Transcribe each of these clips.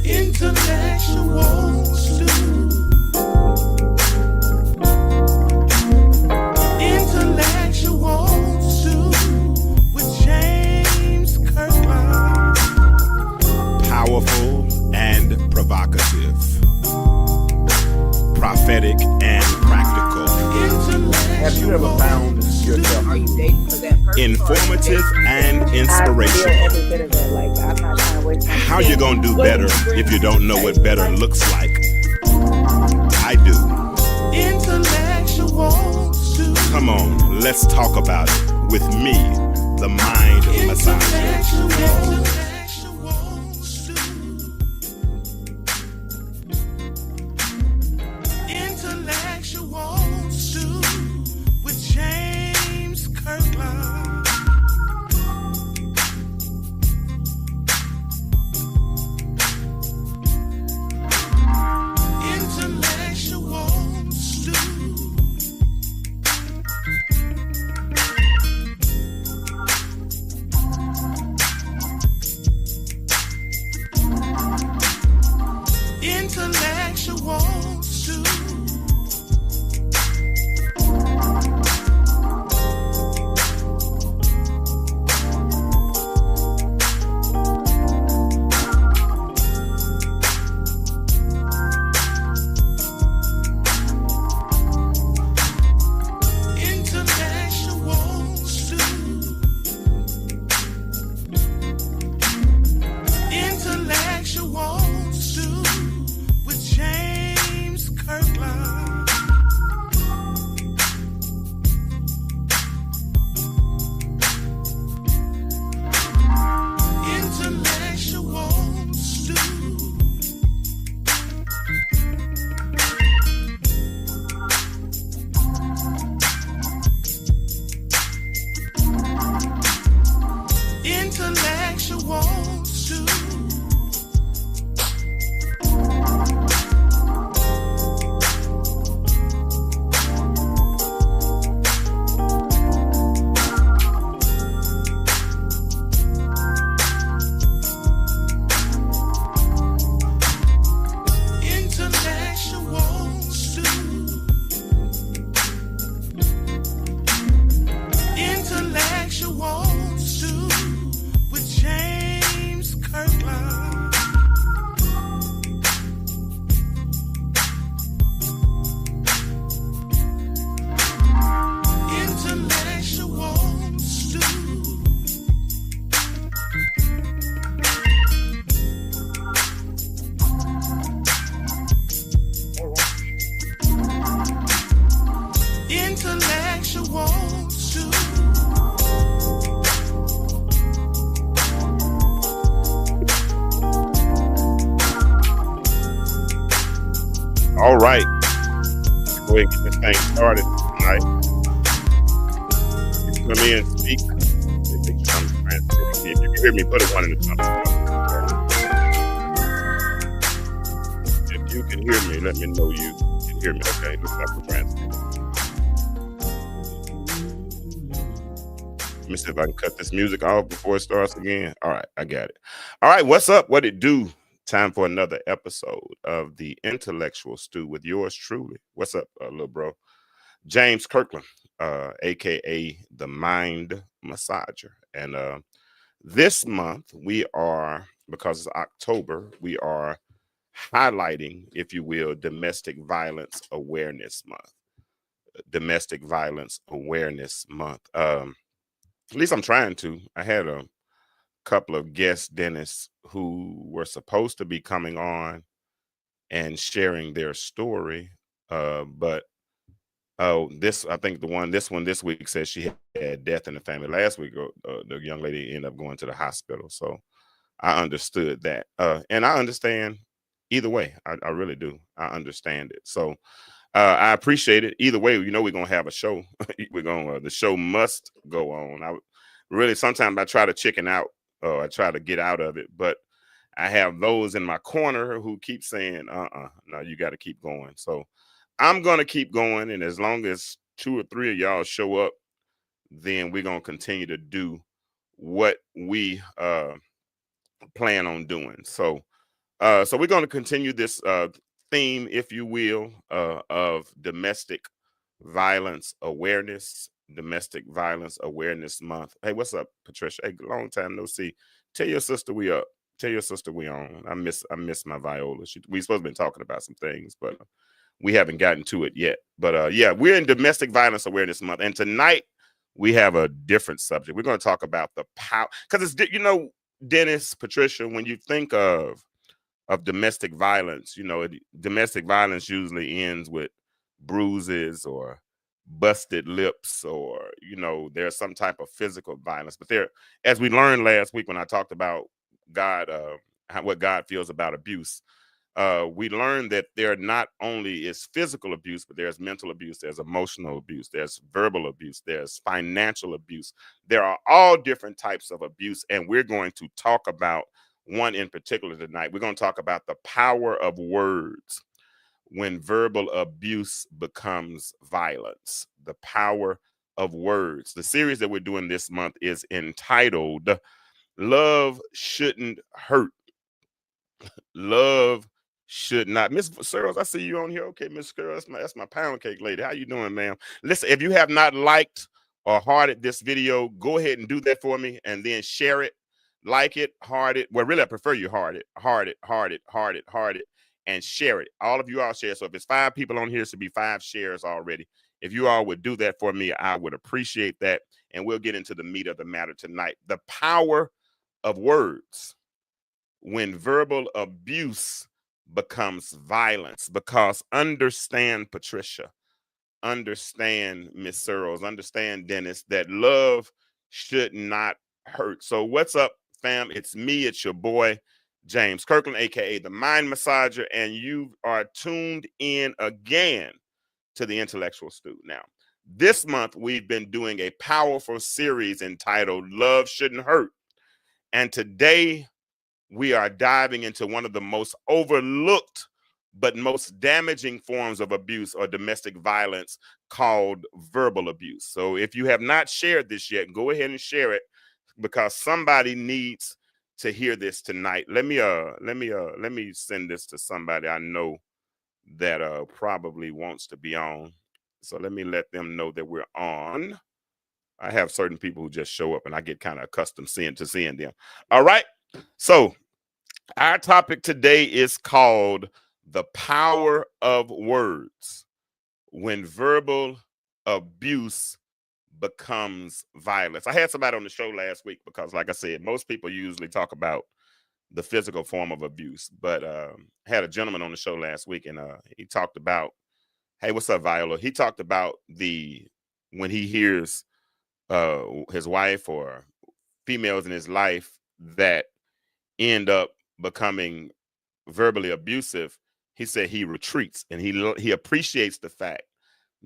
Intellectual stew. Intellectual stew with James Kirkland. Powerful and provocative, prophetic and practical, Have you ever found yourself? Are you dating for that person? informative and I feel inspirational. every bit of it. Like, I'm not trying to waste my How you gonna do better if you don't know what better looks like? I do. Intellectual stew. Come on, let's talk about it with me, the mind massager. Intellectual stew. Intellectual stew with James Kirkland. Intellectual stew. Intellectual stew. Intellectual stew. Intellectual stew with James Kirkland. Intellectual stew. Intellectual stew. Intellectual stew. Intellectual stew with James Kirkland. Intellectual stew. Intellectual stew. All right, go ahead and get this thing started tonight. Come in and speak. If you can hear me, put a 1 in the comments. If you can hear me, let me know you can hear me. Okay, looks like we're transmitting. Let me see if I can cut this music off before it starts again. All right, I got it. All right, what's up? What it do? Time for another episode of the Intellectual Stew with yours truly. What's up, little bro? James Kirkland, aka the Mind Massager. And this month we are, because it's October, we are highlighting, if you will, Domestic Violence Awareness Month. Domestic Violence Awareness Month. At least I'm trying to. I had a couple of guest dentists who were supposed to be coming on and sharing their story, but this, I think this one this week says she had death in the family. Last week the young lady ended up going to the hospital, so I understood that, and I understand either way. I really do. I understand it. So I appreciate it either way. You know, we're gonna have a show. The show must go on. Sometimes I try to chicken out. I try to get out of it, but I have those in my corner who keep saying, no, you got to keep going. So I'm going to keep going. And as long as 2 or 3 of y'all show up, then we're going to continue to do what we plan on doing. So So we're going to continue this theme, if you will, of domestic violence awareness, Domestic Violence Awareness Month. Hey, what's up, Patricia? Hey, long time no see. Tell your sister we up. Tell your sister we on. I miss my Viola. We supposed to be talking about some things, but we haven't gotten to it yet. But yeah, we're in Domestic Violence Awareness Month, and tonight we have a different subject. We're going to talk about the power, because it's, you know, Dennis, Patricia, when you think of domestic violence, you know, domestic violence usually ends with bruises or busted lips, or, you know, there's some type of physical violence. But there, as we learned last week when I talked about God, what God feels about abuse, we learned that there not only is physical abuse, but there's mental abuse, there's emotional abuse, there's verbal abuse, there's financial abuse. There are all different types of abuse, and we're going to talk about one in particular tonight. We're going to talk about the power of words when verbal abuse becomes violence. The power of words. The series that we're doing this month is entitled Love Shouldn't Hurt. Love should not. Miss Searles, I see you on here. Okay, Miss Searles, that's my pound cake lady. How you doing, ma'am? Listen, if you have not liked or hearted this video, go ahead and do that for me, and then share it, like it, heart it. Well, really, I prefer you heart it, and share it. All of you all share. So if it's 5 people on here, it should be 5 shares already. If you all would do that for me, I would appreciate that. And we'll get into the meat of the matter tonight. The power of words when verbal abuse becomes violence. Because understand, Patricia, understand, Miss Searles, understand, Dennis, that love should not hurt. So what's up, fam? It's me, it's your boy, James Kirkland, aka the Mind Massager, and you are tuned in again to the Intellectual Stew. Now, this month we've been doing a powerful series entitled Love Shouldn't Hurt. And today we are diving into one of the most overlooked but most damaging forms of abuse or domestic violence, called verbal abuse. So if you have not shared this yet, go ahead and share it, because somebody needs to hear this tonight. Let me send this to somebody I know that probably wants to be on. So let me let them know that we're on. I have certain people who just show up and I get kind of accustomed to seeing them. All right. So our topic today is called The Power of Words when Verbal Abuse Becomes Violence. I had somebody on the show last week because, like I said, most people usually talk about the physical form of abuse, but I had a gentleman on the show last week, and he talked about, hey, what's up, Viola? He talked about when he hears his wife or females in his life that end up becoming verbally abusive. He said he retreats, and he appreciates the fact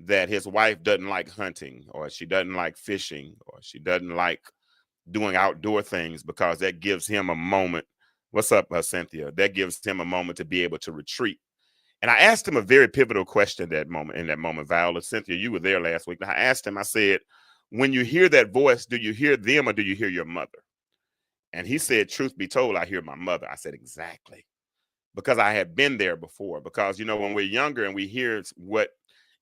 that his wife doesn't like hunting, or she doesn't like fishing, or she doesn't like doing outdoor things, because that gives him a moment. What's up, Cynthia? That gives him a moment to be able to retreat. And I asked him a very pivotal question in that moment, Viola. Cynthia, you were there last week. I asked him, I said, when you hear that voice, do you hear them or do you hear your mother? And he said, truth be told, I hear my mother. I said, exactly. Because I had been there before. Because, you know, when we're younger and we hear what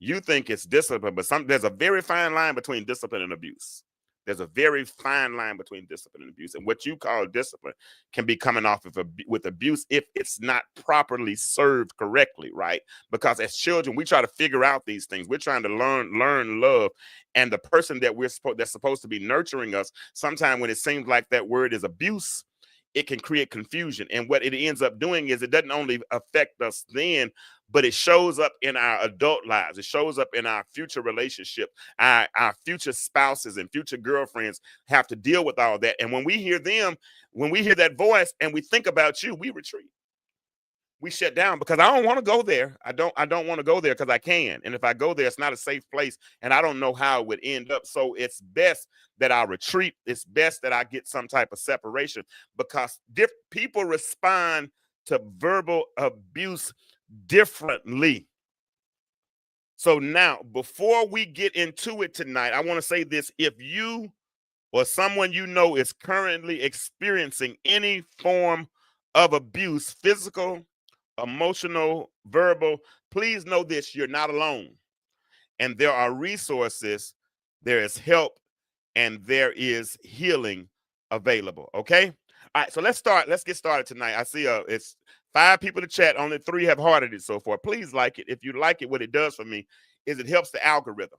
you think is discipline, but there's a very fine line between discipline and abuse. There's a very fine line between discipline and abuse. And what you call discipline can be coming off with abuse if it's not properly served correctly, right? Because as children, we try to figure out these things. We're trying to learn love. And the person that's supposed to be nurturing us, sometimes when it seems like that word is abuse, it can create confusion. And what it ends up doing is it doesn't only affect us then, but it shows up in our adult lives. It shows up in our future relationship. Our future spouses and future girlfriends have to deal with all that. And when we hear that voice and we think about you, we retreat. We shut down because I don't want to go there. I don't want to go there because I can. And if I go there, it's not a safe place. And I don't know how it would end up. So it's best that I retreat. It's best that I get some type of separation, because people respond to verbal abuse differently. So now, before we get into it tonight, I want to say this. If you or someone you know is currently experiencing any form of abuse, physical, emotional, verbal, please know this: you're not alone. And there are resources, there is help, and there is healing available. Okay. All right. So let's start. Let's get started tonight. I see it's 5 people to chat. Only 3 have hearted it so far. Please like it. If you like it, what it does for me is it helps the algorithm.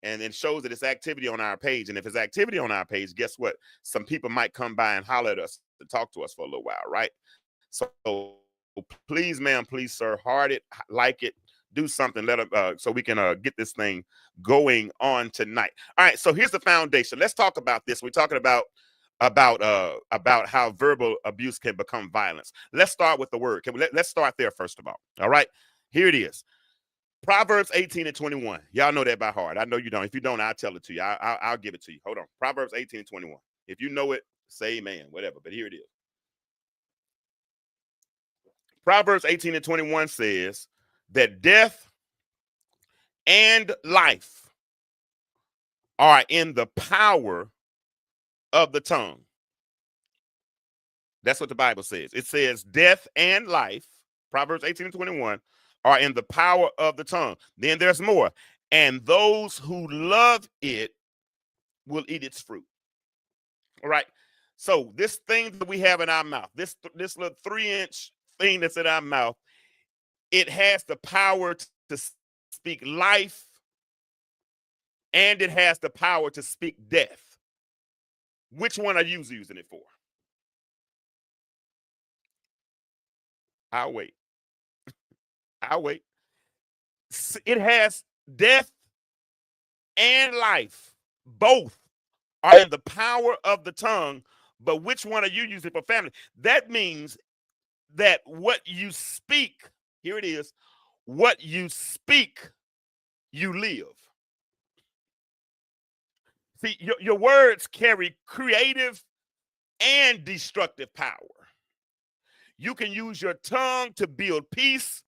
And it shows that it's activity on our page. And if it's activity on our page, guess what? Some people might come by and holler at us to talk to us for a little while, right? So please, ma'am, please, sir, heart it, like it, do something. Let so we can get this thing going on tonight. All right. So here's the foundation. Let's talk about this. We're talking about how verbal abuse can become violence. Let's start with the word. Let's start there first of all. All right. Here it is. Proverbs 18 and 21. Y'all know that by heart. I know you don't. If you don't, I'll tell it to you. I'll give it to you. Hold on. Proverbs 18 and 21. If you know it, say amen, whatever. But here it is. Proverbs 18 and 21 says that death and life are in the power of the tongue. That's what the Bible says. It says death and life, Proverbs 18 and 21, are in the power of the tongue. Then there's more. And those who love it will eat its fruit. All right. So this thing that we have in our mouth, this little 3-inch thing that's in our mouth, it has the power to speak life, and it has the power to speak death. Which one are you using it for? I'll wait. I'll wait. It has death and life. Both are in the power of the tongue, but which one are you using for family? That means that what you speak, here it is, what you speak, you live. See, your words carry creative and destructive power. You can use your tongue to build peace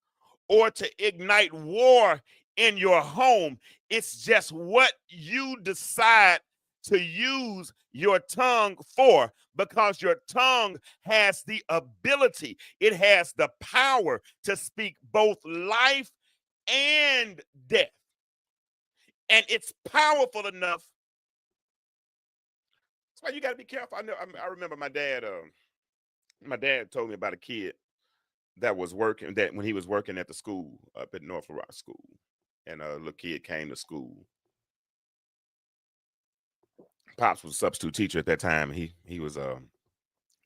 or to ignite war in your home. It's just what you decide to use your tongue for, because your tongue has the ability, it has the power to speak both life and death. And it's powerful enough. That's why you got to be careful. I remember my dad told me about a kid that was working, that when he was working at the school up at North Rock School, and a little kid came to school. Pops was a substitute teacher at that time. He was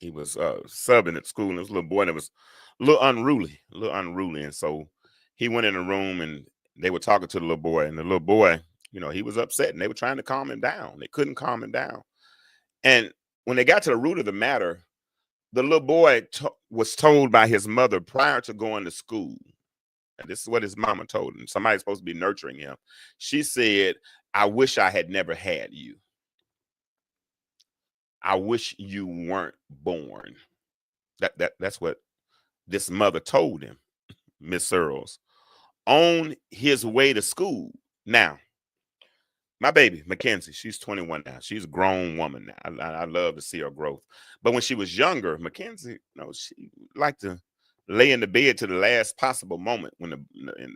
subbing at school, and this little boy that was a little unruly, and so he went in the room and they were talking to the little boy, and the little boy, he was upset, and they were trying to calm him down. They couldn't calm him down, and when they got to the root of the matter, the little boy was told by his mother prior to going to school, and this is what his mama told him. Somebody's supposed to be nurturing him. She said, "I wish I had never had you. I wish you weren't born." That's what this mother told him, Miss Searles, on his way to school. Now, my baby, Mackenzie, she's 21 now. She's a grown woman now. I love to see her growth. But when she was younger, Mackenzie, she liked to lay in the bed to the last possible moment and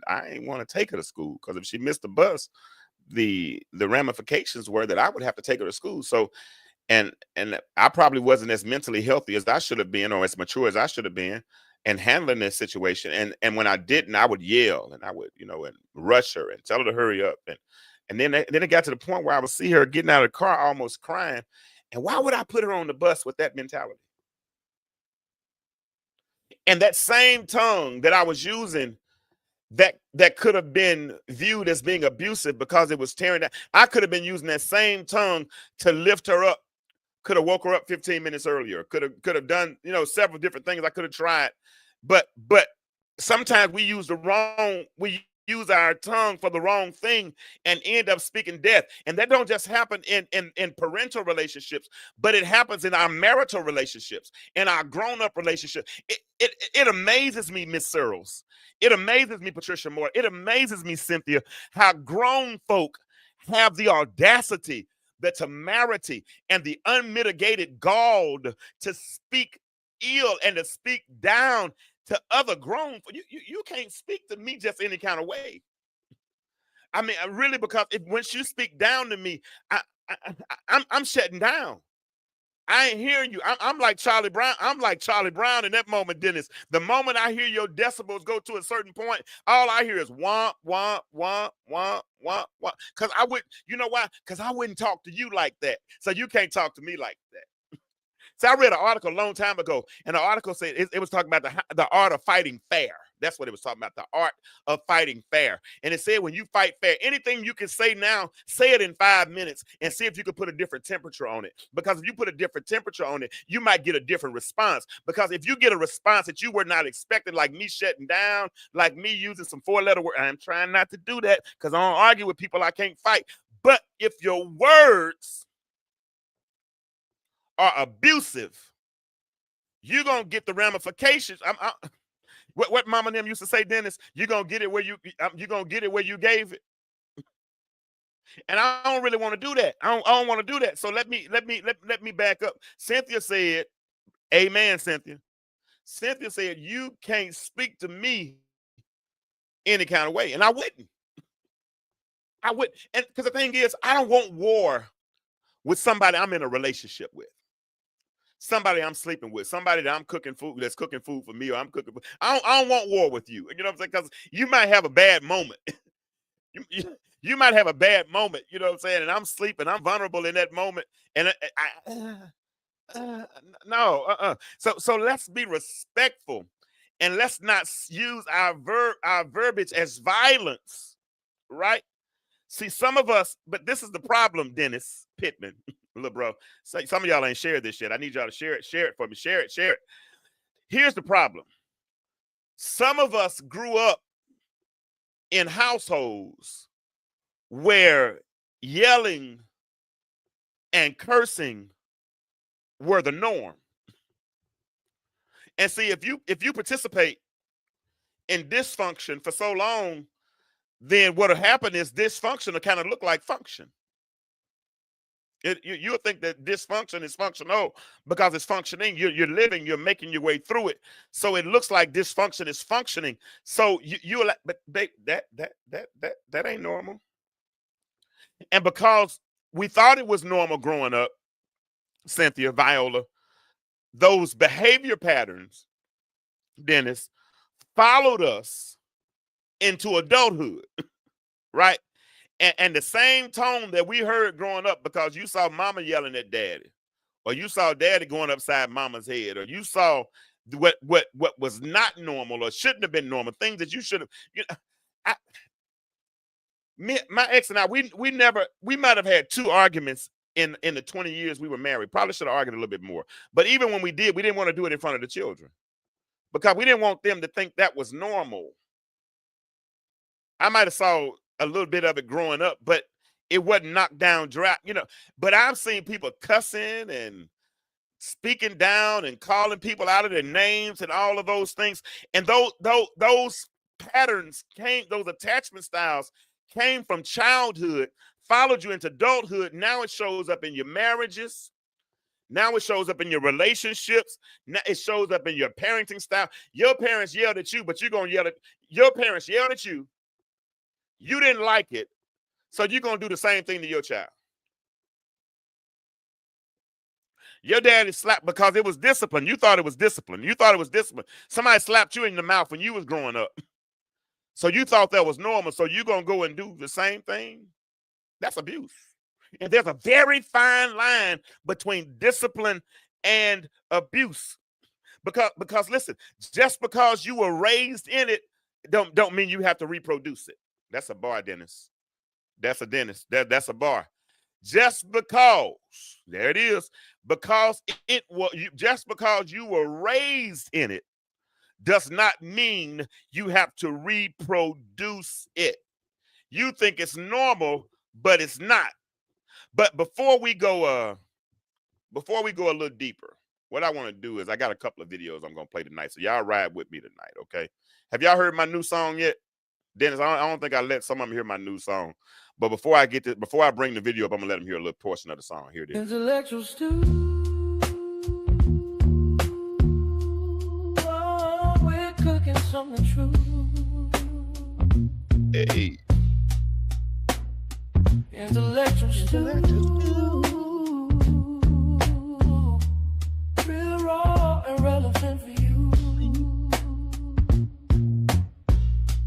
I ain't want to take her to school, because if she missed the bus, the ramifications were that I would have to take her to school. So, and I probably wasn't as mentally healthy as I should have been, or as mature as I should have been, and handling this situation. And when I didn't, I would yell, and I would, and rush her and tell her to hurry up. And then it got to the point where I would see her getting out of the car almost crying. And why would I put her on the bus with that mentality? And that same tongue that I was using, that could have been viewed as being abusive because it was tearing down, I could have been using that same tongue to lift her up. Could have woke her up 15 minutes earlier. Could have done, several different things I could have tried. But sometimes we use our tongue for the wrong thing and end up speaking death. And that don't just happen in parental relationships, but it happens in our marital relationships, in our grown-up relationship. It amazes me, Miss Searles. It amazes me, Patricia Moore. It amazes me, Cynthia, how grown folk have the audacity, the temerity, and the unmitigated gall to speak ill and to speak down to other grown. You can't speak to me just any kind of way. I mean, really, because once you speak down to me, I'm shutting down. I ain't hearing you. I'm like Charlie Brown. I'm like Charlie Brown in that moment, Dennis. The moment I hear your decibels go to a certain point, all I hear is womp, womp, womp, womp, womp, womp. Because I would, you know why? Because I wouldn't talk to you like that. So you can't talk to me like that. So I read an article a long time ago, and the article said it was talking about the art of fighting fair. That's what it was talking about, the art of fighting fair. And it said when you fight fair, anything you can say now, say it in 5 minutes and see if you can put a different temperature on it. Because if you put a different temperature on it, you might get a different response. Because if you get a response that you were not expecting, like me shutting down, like me using some 4-letter words, I'm trying not to do that because I don't argue with people I can't fight. But if your words are abusive, you're going to get the ramifications. What mama and them used to say, Dennis, you're going to get it where you gave it. And I don't really want to do that. I don't want to do that. So let me back up. Cynthia said, amen, Cynthia. Cynthia said, you can't speak to me any kind of way. And I wouldn't. And because the thing is, I don't want war with somebody I'm in a relationship with. Somebody I'm sleeping with, somebody that I'm cooking food, that's cooking food for me, or I'm cooking food. I don't want war with you. You know what I'm saying? Because you might have a bad moment. you might have a bad moment, you know what I'm saying? And I'm sleeping, I'm vulnerable in that moment. And So let's be respectful, and let's not use our verbiage as violence, right? See, some of us, but this is the problem, Dennis Pittman. Look, bro, some of y'all ain't shared this yet. I need y'all to share it for me. Share it. Here's the problem. Some of us grew up in households where yelling and cursing were the norm. And see, if you participate in dysfunction for so long, then what'll happen is dysfunction will kind of look like function. You'll think that dysfunction is functional because it's functioning. You're living, you're making your way through it. So it looks like dysfunction is functioning. So you're like, but that ain't normal. And because we thought it was normal growing up, Cynthia, Viola, those behavior patterns, Dennis, followed us into adulthood, right? And the same tone that we heard growing up, because you saw mama yelling at daddy, or you saw daddy going upside mama's head, or you saw what was not normal or shouldn't have been normal, things that you should have. My ex and I, we might have had 2 arguments in the 20 years we were married. Probably should have argued a little bit more. But even when we did, we didn't want to do it in front of the children because we didn't want them to think that was normal. I might have saw a little bit of it growing up, but it wasn't knocked down dry, But I've seen people cussing and speaking down and calling people out of their names and all of those things. And those patterns those attachment styles came from childhood, followed you into adulthood. Now it shows up in your marriages. Now it shows up in your relationships. Now it shows up in your parenting style. Your parents yelled at you, but you're going to yell at your parents yelled at you. You didn't like it, so you're going to do the same thing to your child. Your daddy slapped because it was discipline. You thought it was discipline. Somebody slapped you in the mouth when you was growing up. So you thought that was normal, so you're going to go and do the same thing? That's abuse. And there's a very fine line between discipline and abuse. Because listen, just because you were raised in it, don't mean you have to reproduce it. That's a bar, Dennis. That's a bar. Just because, there it is, because just because you were raised in it does not mean you have to reproduce it. You think it's normal, but it's not. But before we go a little deeper, what I want to do is I got a couple of videos I'm going to play tonight. So y'all ride with me tonight, okay? Have y'all heard my new song yet? Dennis, I don't think I let some of them hear my new song. But before I bring the video up, I'm going to let them hear a little portion of the song. Here it is. Intellectual stew. the truth. Hey. Intellectual stew. Real raw and relevant for you.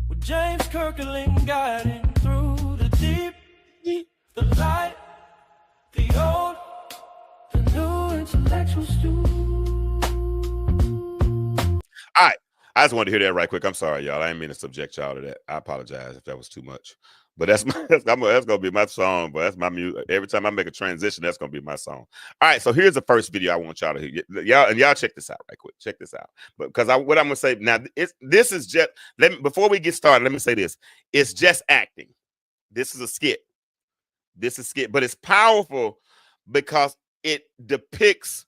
With James Kirkland guiding through the deep, the light, the old, the new intellectual stew. All right. I just wanted to hear that right quick. I'm sorry, y'all. I didn't mean to subject y'all to that. I apologize if that was too much. But that's gonna be my song. But that's my music. Every time I make a transition, that's gonna be my song. All right. So here's the first video I want y'all to hear. Y'all check this out right quick. Check this out. But because what I'm gonna say now, this is just before we get started. Let me say this. It's just acting. This is a skit. This is skit, but it's powerful because it depicts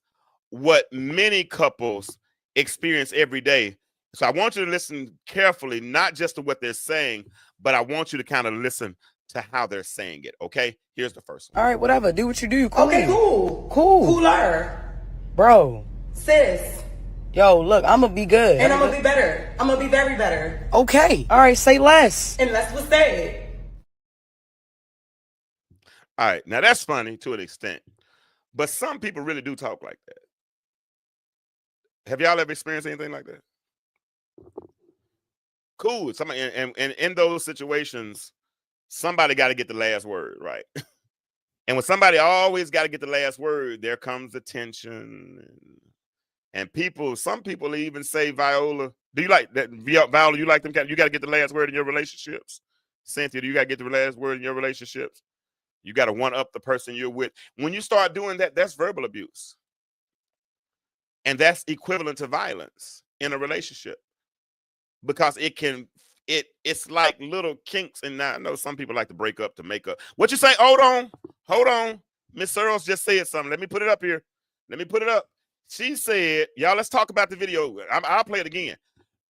what many couples experience every day. So I want you to listen carefully, not just to what they're saying, but I want you to kind of listen to how they're saying it. Okay, here's the first one. All right, whatever. Do what you do. Cool. Okay, cool. Cool. Cooler. Bro. Sis. Yo, look, I'm gonna be good. And I'm gonna be better. I'm gonna be very better. Okay. All right, say less. And less was said. All right, now that's funny to an extent, but some people really do talk like that. Have y'all ever experienced anything like that? Cool. Somebody and in those situations, somebody got to get the last word, right? And when somebody always got to get the last word, there comes the tension. And some people even say, Viola, do you like that? Viola, you like them? You got to get the last word in your relationships. Cynthia, do you got to get the last word in your relationships? You got to one up the person you're with. When you start doing that, that's verbal abuse. And that's equivalent to violence in a relationship. Because it's like little kinks. And now I know some people like to break up to make up. What you say? Hold on. Miss Searles just said something. Let me put it up here. Let me put it up. She said, y'all, let's talk about the video. I'll play it again.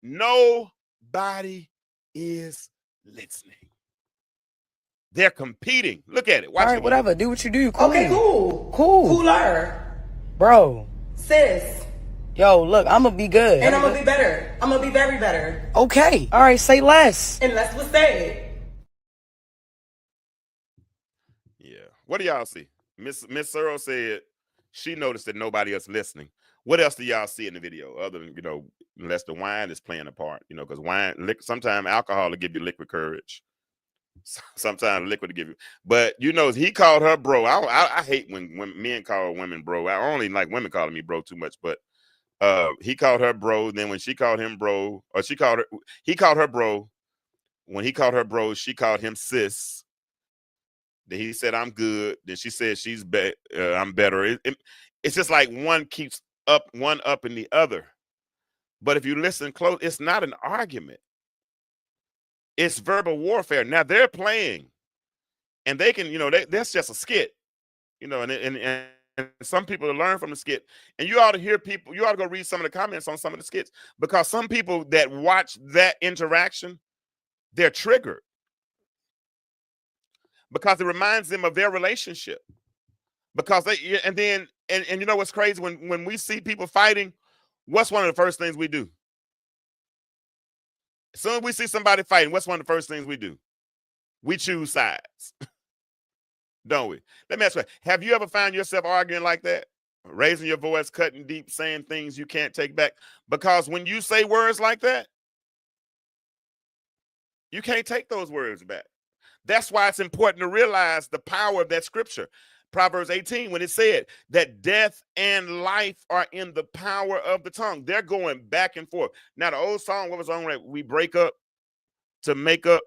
Nobody is listening. They're competing. Look at it. Watch All right, it. whatever. Do what you do. Cool. Okay, cool. Cool. Cooler. Bro. Sis. Yo, look, I'm gonna be good. And I'm gonna be better. I'm gonna be very better. Okay. All right, say less. And less was said. Yeah. What do y'all see? Miss Searle said she noticed that nobody else listening. What else do y'all see in the video other than, unless the wine is playing a part, because sometimes alcohol will give you liquid courage. Sometimes liquid to give you, but he called her bro. I hate when men call women bro. I only like women calling me bro too much, but he called her bro. Then when she called him bro, or he called her bro. When he called her bro, she called him sis. Then he said, I'm good. Then she said, I'm better. It's just like one keeps one up in the other. But if you listen close, it's not an argument. It's verbal warfare. Now they're playing, and they can, that's just a skit, and some people learn from the skit. And you ought to hear people. You ought to go read some of the comments on some of the skits, because some people that watch that interaction, they're triggered because it reminds them of their relationship. Because and you know what's crazy, when we see people fighting, what's one of the first things we do? As soon as we see somebody fighting, what's one of the first things we do? We choose sides. Don't we? Let me ask you, have you ever found yourself arguing like that? Raising your voice, cutting deep, saying things you can't take back? Because when you say words like that, you can't take those words back. That's why it's important to realize the power of that scripture. Proverbs 18, when it said that death and life are in the power of the tongue. They're going back and forth. Now, the old song, what was on that? We break up to make up.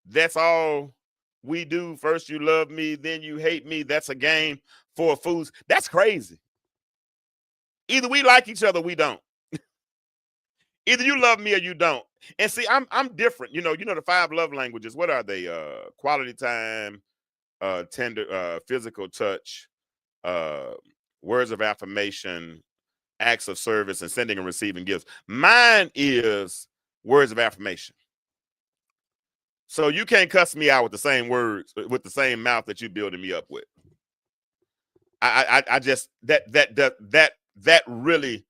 That's all we do. First you love me, then you hate me. That's a game for fools. That's crazy. Either we like each other or we don't. Either you love me or you don't. And see, I'm different. The 5 love languages. What are they? Quality time, tender, physical touch, words of affirmation, acts of service, and sending and receiving gifts. Mine is words of affirmation. So you can't cuss me out with the same words, with the same mouth that you're building me up with. I just that really,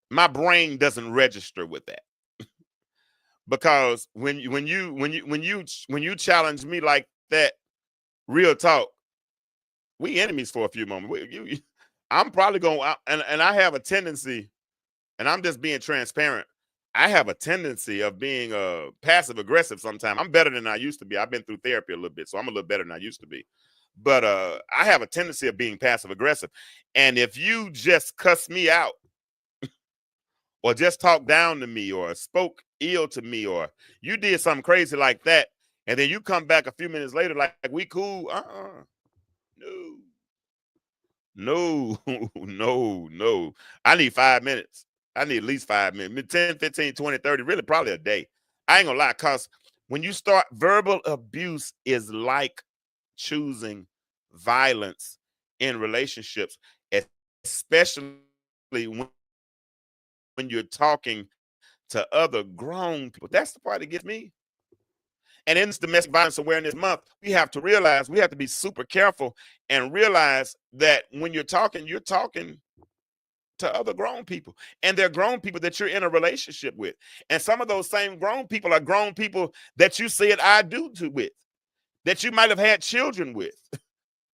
my brain doesn't register with that. because when you challenge me like that, real talk, we enemies for a few moments. I'm probably going, and I have a tendency, and I'm just being transparent. I have a tendency of being passive aggressive sometimes. I'm better than I used to be. I've been through therapy a little bit, so I'm a little better than I used to be. But I have a tendency of being passive aggressive. And if you just cuss me out or just talk down to me or spoke ill to me or you did something crazy like that, and then you come back a few minutes later like we cool, no, no. I need 5 minutes. I need at least 5 minutes, 10, 15, 20, 30, really probably a day. I ain't gonna lie, because when you start, verbal abuse is like choosing violence in relationships, especially when you're talking to other grown people. That's the part that gets me. And in this Domestic Violence Awareness Month, we have to realize, we have to be super careful and realize that when you're talking to other grown people, and they're grown people that you're in a relationship with. And some of those same grown people are grown people that you said I do to with, that you might have had children with,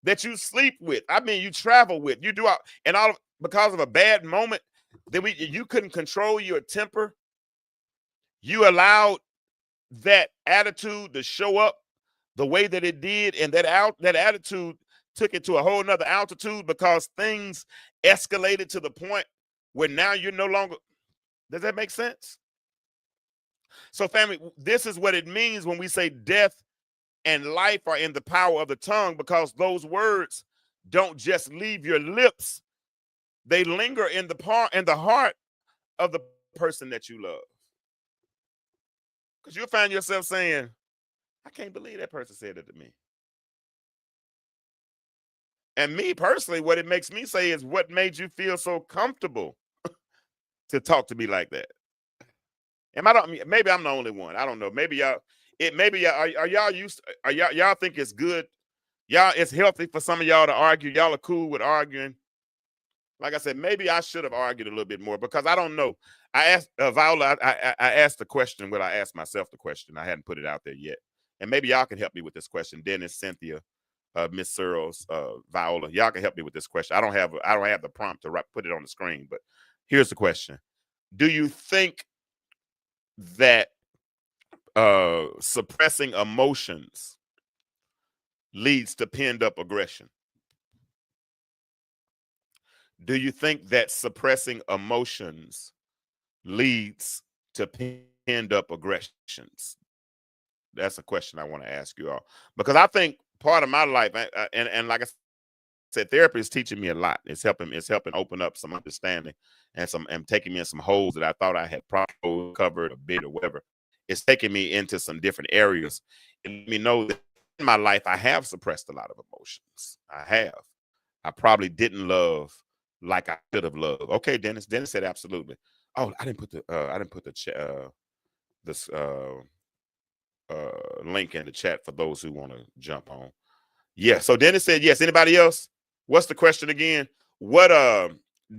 that you sleep with. I mean, you travel with, you do all, and all because of a bad moment that you couldn't control your temper. You allowed that attitude to show up the way that it did, and that attitude took it to a whole nother altitude because things escalated to the point where now you're no longer. Does that make sense? So, family, this is what it means when we say death and life are in the power of the tongue, because those words don't just leave your lips, they linger in the heart of the person that you love. Because you'll find yourself saying, I can't believe that person said it to me. And me personally, what it makes me say is, what made you feel so comfortable to talk to me like that? Maybe I'm the only one. I don't know. Maybe y'all are y'all used to, are y'all think it's good? Y'all, it's healthy for some of y'all to argue. Y'all are cool with arguing. Like I said, maybe I should have argued a little bit more, because I don't know. I asked Viola, I asked the question. Well, I asked myself the question. I hadn't put it out there yet. And maybe y'all can help me with this question. Dennis, Cynthia, Miss Searles, Viola, y'all can help me with this question. I don't have the prompt to put it on the screen, but here's the question. Do you think that suppressing emotions leads to pent up aggression? Do you think that suppressing emotions leads to pent up aggressions? That's a question I want to ask you all, because I think part of my life, and like I said, therapy is teaching me a lot. It's helping open up some understanding and taking me in some holes that I thought I had probably covered a bit or whatever. It's taking me into some different areas and let me know that in my life I have suppressed a lot of emotions. I probably didn't love like I should have loved. Okay, Dennis. Dennis said absolutely. Oh, I didn't put the link in the chat for those who want to jump on. Yeah. So Dennis said yes. Anybody else? What's the question again? What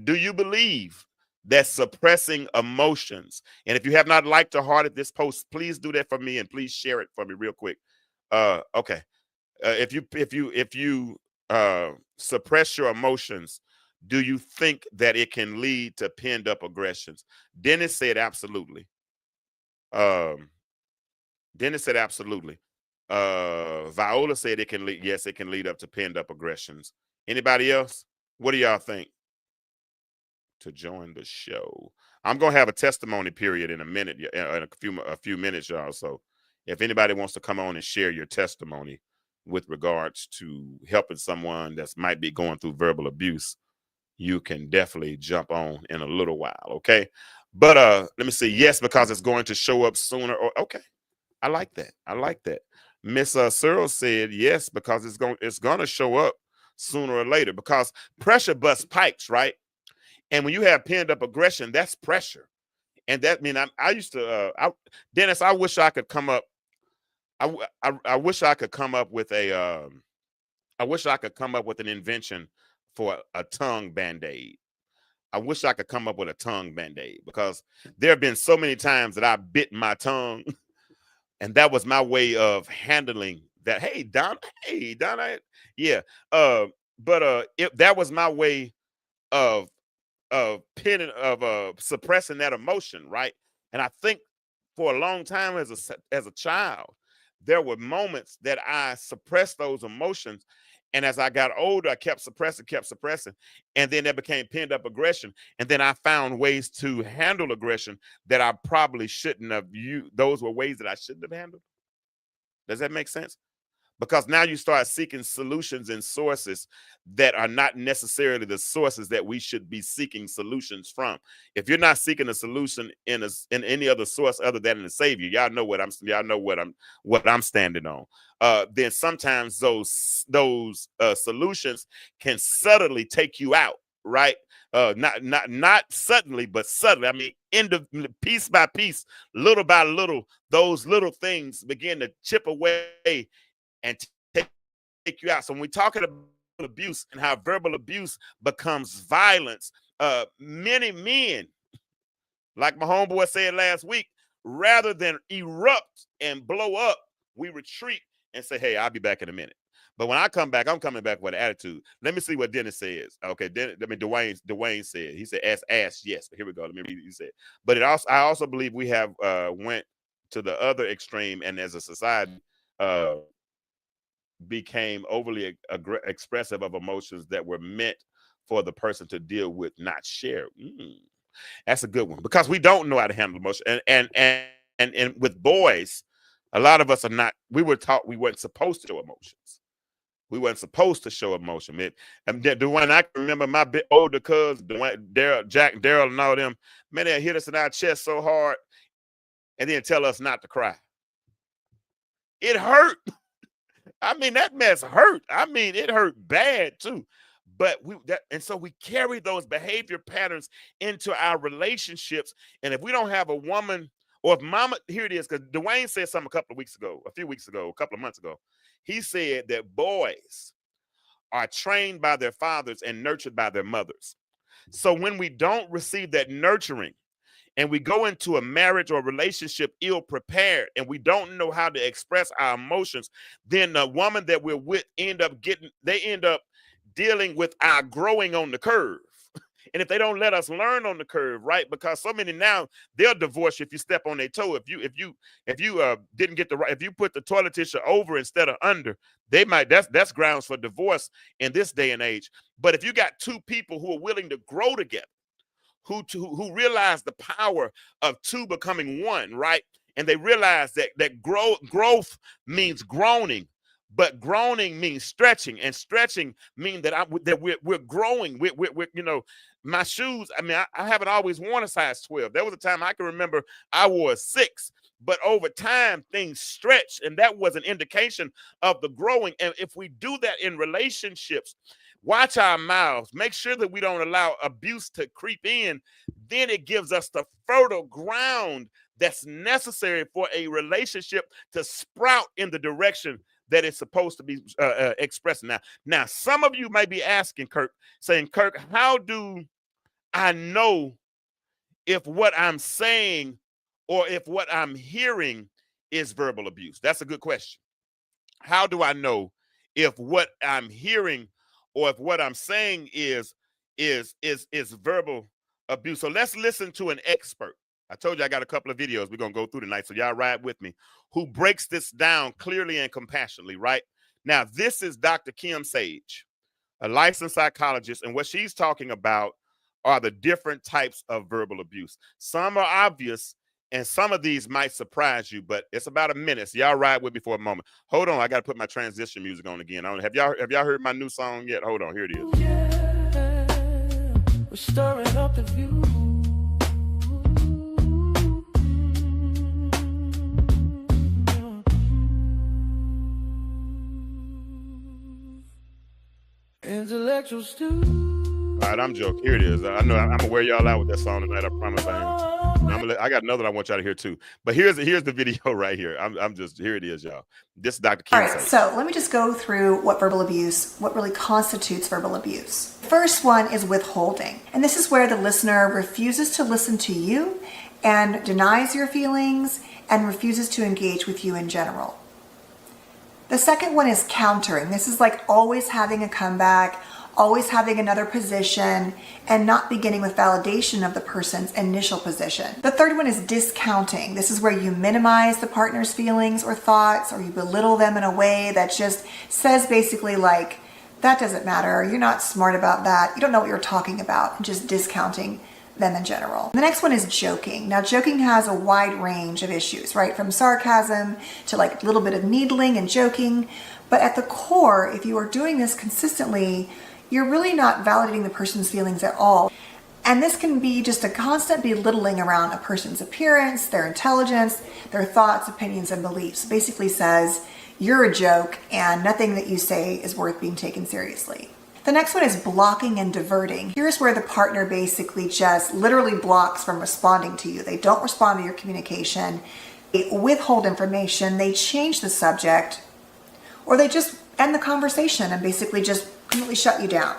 do you believe that suppressing emotions? And if you have not liked or hearted this post, please do that for me, and please share it for me real quick. Okay. If you suppress your emotions, do you think that it can lead to pent up aggressions? Dennis said absolutely. Dennis said absolutely. Viola said it can lead. Yes, it can lead up to pent up aggressions. Anybody else? What do y'all think? To join the show, I'm gonna have a testimony period in a minute, in a few minutes, y'all. So if anybody wants to come on and share your testimony with regards to helping someone that might be going through verbal abuse, you can definitely jump on in a little while. Okay. But let me see. Yes, because it's going to show up sooner. Or okay. I like that. I like that. Miss Searle said yes, because it's going to show up sooner or later, because pressure busts pipes, right? And when you have pent up aggression, that's pressure. And that mean I used to Dennis, I wish I could come up. I wish I could come up with a I wish I could come up with an invention for a tongue band-aid. I wish I could come up with a tongue band-aid, because there have been so many times that I bit my tongue, and that was my way of handling that. Hey, Donna, yeah. That was my way of suppressing that emotion, right? And I think for a long time as a child, there were moments that I suppressed those emotions. And as I got older, I kept suppressing. And then that became pent up aggression. And then I found ways to handle aggression that I probably shouldn't have used. Those were ways that I shouldn't have handled. Does that make sense? Because now you start seeking solutions in sources that are not necessarily the sources that we should be seeking solutions from. If you're not seeking a solution in any other source other than the Savior, y'all know what I'm standing on. Then sometimes those solutions can subtly take you out, right? Not suddenly, but subtly. I mean, piece by piece, little by little, those little things begin to chip away and take you out. So when we're talking about abuse and how verbal abuse becomes violence, many men, like my homeboy said last week, rather than erupt and blow up, we retreat and say, hey, I'll be back in a minute. But when I come back, I'm coming back with an attitude. Let me see what Dennis says. Okay, Dwayne said. He said, ask yes. But here we go. Let me read what he said. But I also believe we have went to the other extreme, and as a society, became overly expressive of emotions that were meant for the person to deal with, not share. That's a good one, because we don't know how to handle emotion. And with boys, a lot of us are not. We were taught we weren't supposed to show emotions. We weren't supposed to show emotion. And Dwayne, I can remember my bit older cousins, Daryl, and all them. Man, they hit us in our chest so hard, and then tell us not to cry. It hurt. I mean, that mess hurt. I mean, it hurt bad too. But so we carry those behavior patterns into our relationships. And if we don't have a woman, or if mama, here it is, because Dwayne said something a few weeks ago, a couple of months ago. He said that boys are trained by their fathers and nurtured by their mothers. So when we don't receive that nurturing, and we go into a marriage or relationship ill prepared, and we don't know how to express our emotions, then the woman that we're with end up dealing with our growing on the curve. And if they don't let us learn on the curve, right? Because so many now, they'll divorce you if you step on their toe. If you didn't get if you put the toilet tissue over instead of under, they might, that's grounds for divorce in this day and age. But if you got two people who are willing to grow together, who realize the power of two becoming one, right? And they realize that growth means groaning, but groaning means stretching, and stretching means that we're growing. We're my shoes. I mean, I haven't always worn a size 12. There was a time I can remember I wore a 6, but over time things stretched, and that was an indication of the growing. And if we do that in relationships, watch our mouths, make sure that we don't allow abuse to creep in. Then it gives us the fertile ground that's necessary for a relationship to sprout in the direction that it's supposed to be expressing. Now, some of you might be asking Kirk, how do I know if what I'm saying or if what I'm hearing is verbal abuse? That's a good question. How do I know if what I'm hearing or if what I'm saying is verbal abuse? So let's listen to an expert. I told you I got a couple of videos we're going to go through tonight, so y'all ride with me, who breaks this down clearly and compassionately, right? Now, this is Dr. Kim Sage, a licensed psychologist, and what she's talking about are the different types of verbal abuse. Some are obvious, and some of these might surprise you, but it's about a minute, so y'all ride with me for a moment. Hold on, I got to put my transition music on again. Have y'all heard my new song yet? Hold on, here it is. Yeah, we're stirring up the view. Intellectual stew. All right, I'm joking. Here it is. I know I'm gonna wear y'all out with that song tonight. I promise I am. I got another I want y'all to hear too. But here's the video right here. I'm just here it is, y'all. This is Dr. Kim. All right, so let me just go through what really constitutes verbal abuse. The first one is withholding. And this is where the listener refuses to listen to you and denies your feelings and refuses to engage with you in general. The second one is countering. This is like always having a comeback, always having another position, and not beginning with validation of the person's initial position. The third one is discounting. This is where you minimize the partner's feelings or thoughts, or you belittle them in a way that just says basically like, that doesn't matter, you're not smart about that, you don't know what you're talking about, and just discounting them in general. The next one is joking. Now, joking has a wide range of issues, right? From sarcasm to like a little bit of needling and joking. But at the core, if you are doing this consistently, you're really not validating the person's feelings at all. And this can be just a constant belittling around a person's appearance, their intelligence, their thoughts, opinions, and beliefs. Basically says, you're a joke and nothing that you say is worth being taken seriously. The next one is blocking and diverting. Here's where the partner basically just literally blocks from responding to you. They don't respond to your communication. They withhold information. They change the subject, or they just end the conversation and basically just completely shut you down.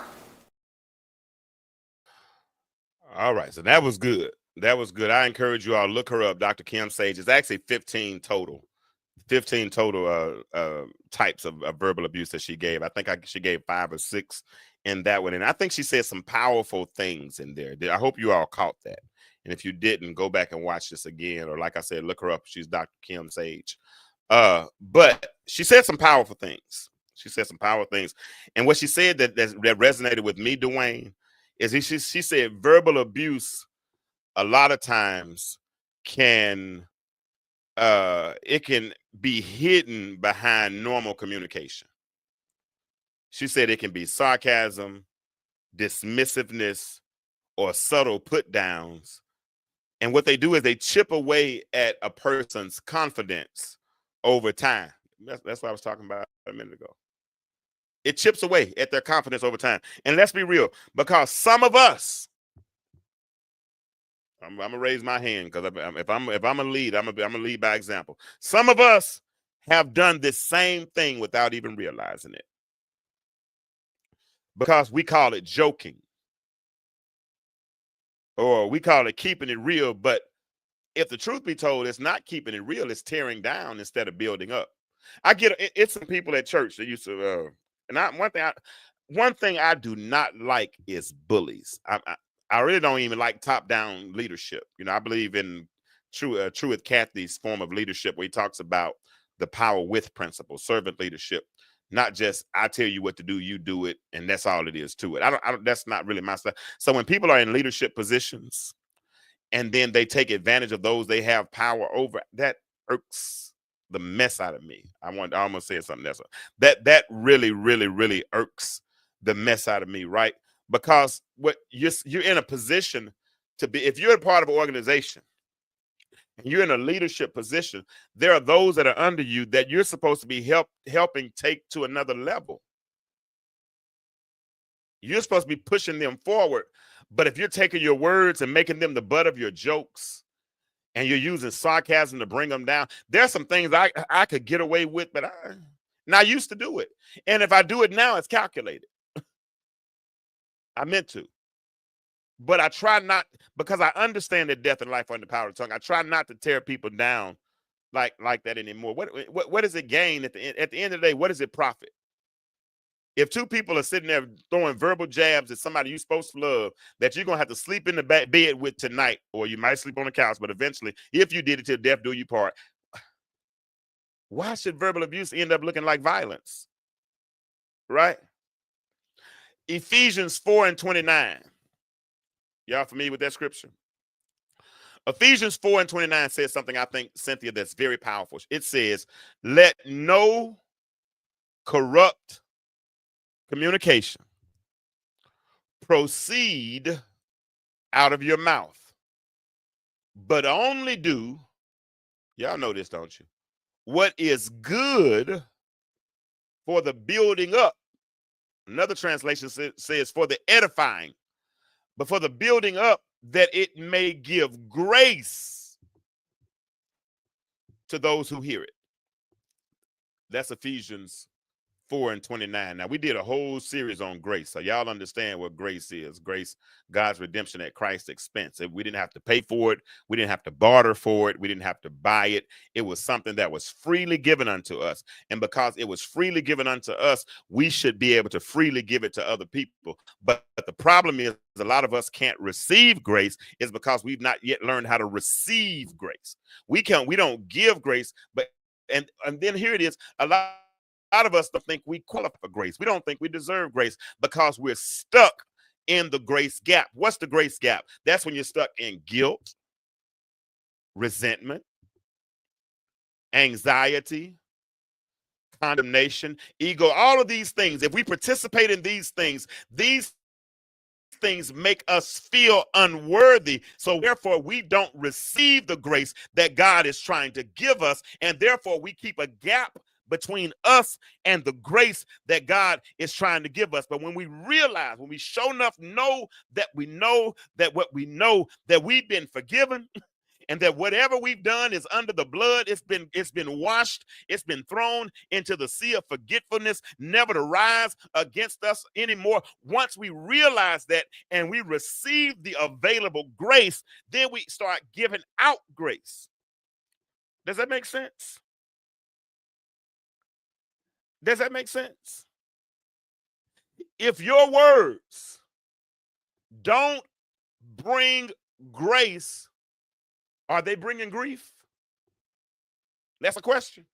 All right, so that was good. That was good. I encourage you all, look her up, Dr. Kim Sage. It's actually 15 total. 15 total types of verbal abuse that she gave. I think she gave 5 or 6 in that one. And I think she said some powerful things in there. I hope you all caught that. And if you didn't, go back and watch this again. Or like I said, look her up. She's Dr. Kim Sage. But she said some powerful things. She said some powerful things. And what she said that resonated with me, Dwayne, is she said verbal abuse a lot of times can it can be hidden behind normal communication. She said it can be sarcasm, dismissiveness, or subtle put downs. And what they do is they chip away at a person's confidence over time. That's what I was talking about a minute ago. It chips away at their confidence over time. And let's be real, because some of us, I'm gonna raise my hand, because if I'm a lead, I'm gonna lead by example. Some of us have done this same thing without even realizing it, because we call it joking, or we call it keeping it real. But if the truth be told, it's not keeping it real; it's tearing down instead of building up. I get it's some people at church that used to, and one thing I do not like is bullies. I really don't even like top-down leadership. You know, I believe in Truett Cathy's form of leadership, where he talks about the power with principle, servant leadership, not just I tell you what to do, you do it, and that's all it is to it. I don't. That's not really my stuff. So when people are in leadership positions, and then they take advantage of those they have power over, that irks the mess out of me. I almost said something else. That really, really, really irks the mess out of me, right? Because what you're in a position to be, if you're a part of an organization and you're in a leadership position, there are those that are under you that you're supposed to be helping take to another level. You're supposed to be pushing them forward. But if you're taking your words and making them the butt of your jokes, and you're using sarcasm to bring them down, there's some things I could get away with, but I used to do it. And if I do it now, it's calculated. I meant to. But I try not, because I understand that death and life are in the power of the tongue. I try not to tear people down like that anymore. What does it gain at the end of the day? What does it profit? If 2 people are sitting there throwing verbal jabs at somebody you're supposed to love, that you're going to have to sleep in the bed with tonight, or you might sleep on the couch, but eventually, if you did it till death do you part, why should verbal abuse end up looking like violence? Right? Ephesians 4:29. Y'all familiar with that scripture? Ephesians 4:29 says something, I think, Cynthia, that's very powerful. It says, let no corrupt communication proceed out of your mouth, but only do, y'all know this, don't you, what is good for the building up. Another translation says for the edifying but for the building up, that it may give grace to those who hear it. That's Ephesians 4:29. Now, we did a whole series on grace, so y'all understand what grace is. Grace, God's redemption at Christ's expense. We didn't have to pay for it. We didn't have to barter for it. We didn't have to buy it. It was something that was freely given unto us. And because it was freely given unto us, we should be able to freely give it to other people. But the problem is a lot of us can't receive grace is because we've not yet learned how to receive grace. We don't give grace, but and then here it is, a lot of us don't think we qualify for grace. We don't think we deserve grace because we're stuck in the grace gap. What's the grace gap? That's when you're stuck in guilt, resentment, anxiety, condemnation, ego, all of these things. If we participate in these things make us feel unworthy. So therefore, we don't receive the grace that God is trying to give us. And therefore, we keep a gap between us and the grace that God is trying to give us. But when we realize, when we sure enough know that we know that what we know, that we've been forgiven, and that whatever we've done is under the blood, it's been washed, it's been thrown into the sea of forgetfulness, never to rise against us anymore. Once we realize that and we receive the available grace, then we start giving out grace. Does that make sense? Does that make sense? If your words don't bring grace, are they bringing grief? That's a question.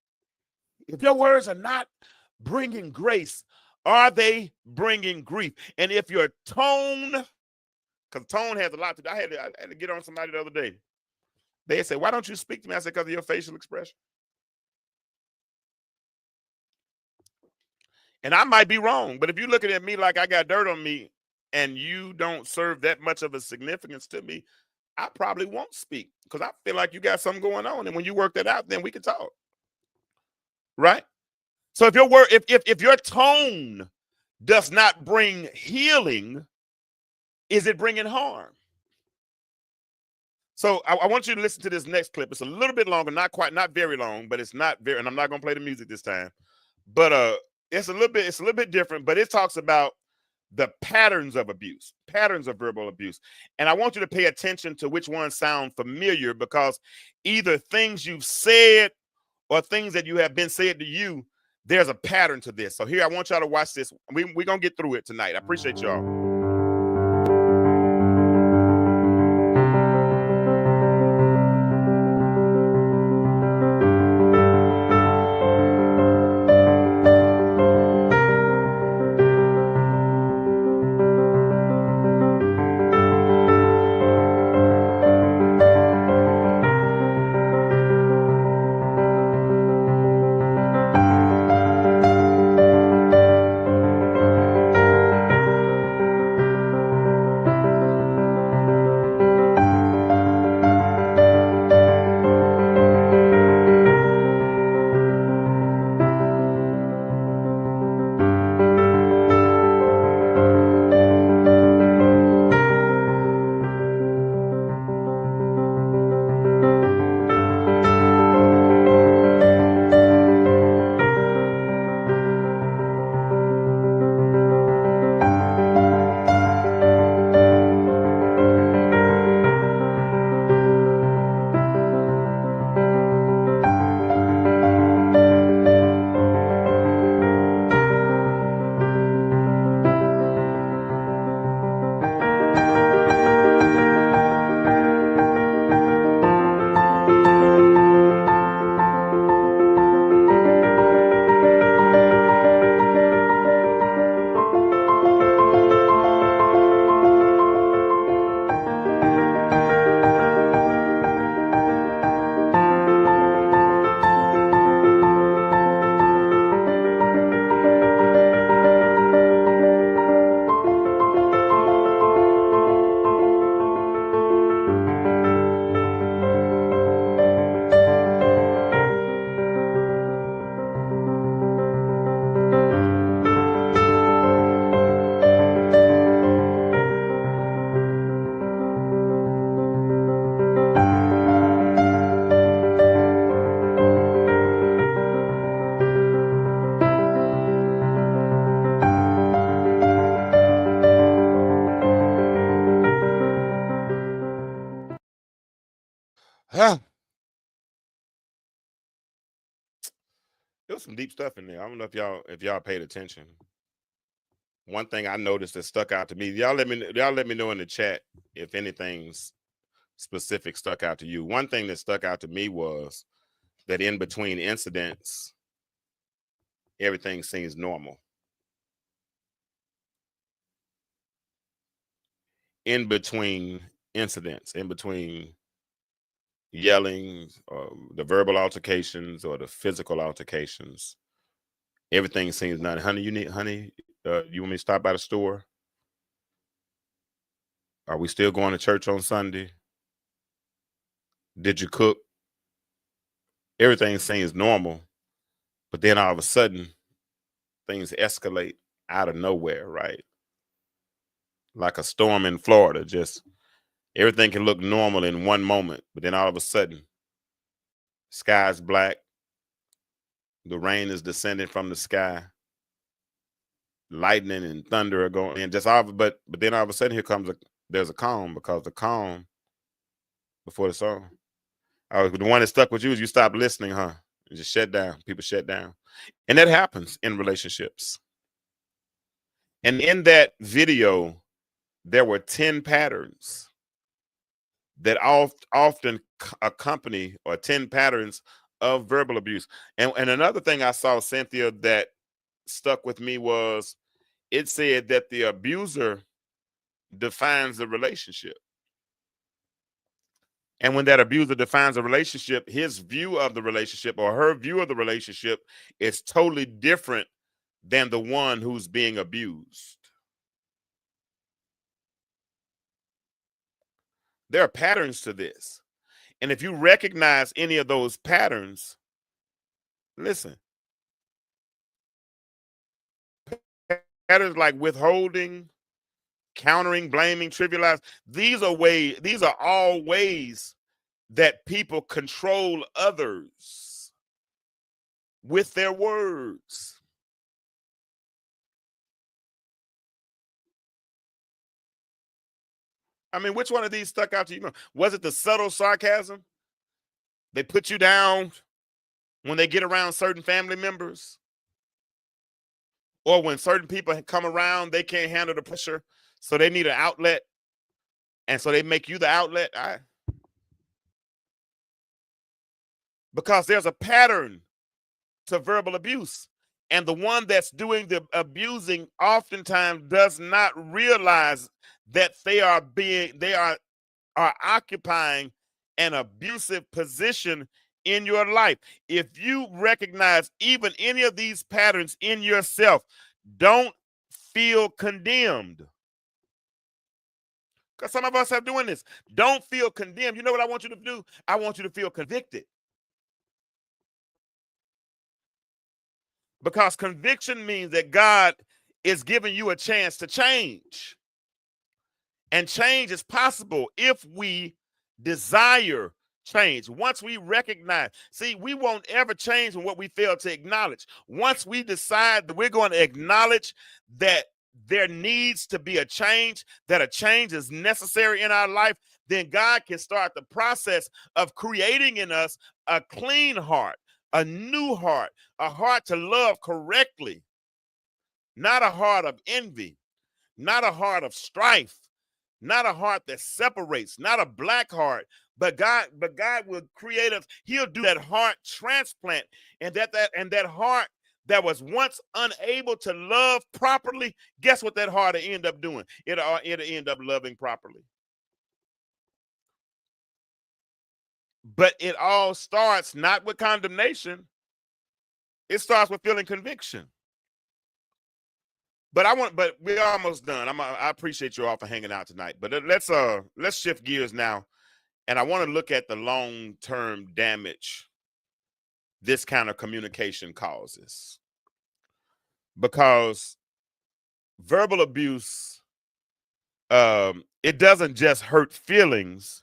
If your words are not bringing grace, are they bringing grief? And if your tone, because tone has a lot to do. I had to get on somebody the other day. They said, why don't you speak to me? I said, because of your facial expression. And I might be wrong, but if you're looking at me like I got dirt on me and you don't serve that much of a significance to me, I probably won't speak because I feel like you got something going on. And when you work that out, then we can talk. Right? So if your word, if your tone does not bring healing, is it bringing harm? So I want you to listen to this next clip. It's a little bit longer, not very long, but it's not very, and I'm not going to play the music this time. But it's a little bit different, but it talks about the patterns of abuse, patterns of verbal abuse. And I want you to pay attention to which ones sound familiar, because either things you've said or things that you have been said to you, there's a pattern to this. So here, I want y'all to watch this. We're going to get through it tonight. I appreciate y'all. There was some deep stuff in there. I don't know if y'all paid attention. One thing I noticed that stuck out to me. Y'all let me know in the chat if anything's specific stuck out to you. One thing that stuck out to me was that in between incidents, everything seems normal. In between incidents, in between yelling, the verbal altercations or the physical altercations, everything seems not. Honey, you want me to stop by the store? Are we still going to church on Sunday? Did you cook? Everything seems normal, but then all of a sudden, things escalate out of nowhere, right? Like a storm in Florida. Just everything can look normal in one moment, but then all of a sudden, sky's black. The rain is descending from the sky. Lightning and thunder are going, and but then all of a sudden there's a calm, because the calm before the storm. The one that stuck with you is you stopped listening, huh? You just shut down. People shut down, and that happens in relationships. And in that video, there were 10 patterns that often accompany, or 10 patterns of verbal abuse. And another thing I saw, Cynthia, that stuck with me was it said that the abuser defines the relationship. And when that abuser defines a relationship, his view of the relationship or her view of the relationship is totally different than the one who's being abused. There are patterns to this. And if you recognize any of those patterns, listen. Patterns like withholding, countering, blaming, trivializing. These are all ways that people control others with their words. I mean, which one of these stuck out to you? Was it the subtle sarcasm? They put you down when they get around certain family members? Or when certain people come around, they can't handle the pressure, so they need an outlet, and so they make you the outlet? Because there's a pattern to verbal abuse, and the one that's doing the abusing oftentimes does not realize that they are occupying an abusive position in your life. If you recognize even any of these patterns in yourself, don't feel condemned. Because some of us are doing this. Don't feel condemned. You know what I want you to do? I want you to feel convicted. Because conviction means that God is giving you a chance to change. And change is possible if we desire change. Once we recognize, see, we won't ever change in what we fail to acknowledge. Once we decide that we're going to acknowledge that there needs to be a change, that a change is necessary in our life, then God can start the process of creating in us a clean heart, a new heart, a heart to love correctly, not a heart of envy, not a heart of strife, not a heart that separates, not a black heart, but God will create us. He'll do that heart transplant, and that heart that was once unable to love properly, guess what that heart will end up doing? It'll end up loving properly. But it all starts not with condemnation. It starts with feeling conviction. But we're almost done. I appreciate you all for hanging out tonight. But let's shift gears now, and I want to look at the long-term damage this kind of communication causes. Because verbal abuse, it doesn't just hurt feelings,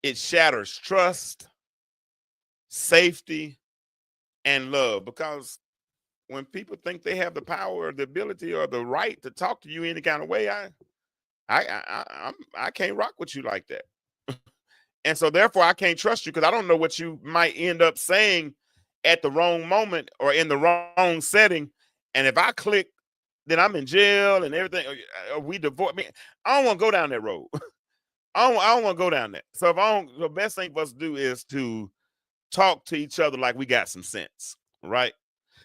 it shatters trust, safety, and love. Because when people think they have the power or the ability or the right to talk to you any kind of way, I can't rock with you like that. And so therefore I can't trust you, because I don't know what you might end up saying at the wrong moment or in the wrong setting. And if I click, then I'm in jail and everything. Or we divorce me. I don't want to go down that road. I don't want to go down that. So if I don't, the best thing for us to do is to talk to each other like we got some sense, right?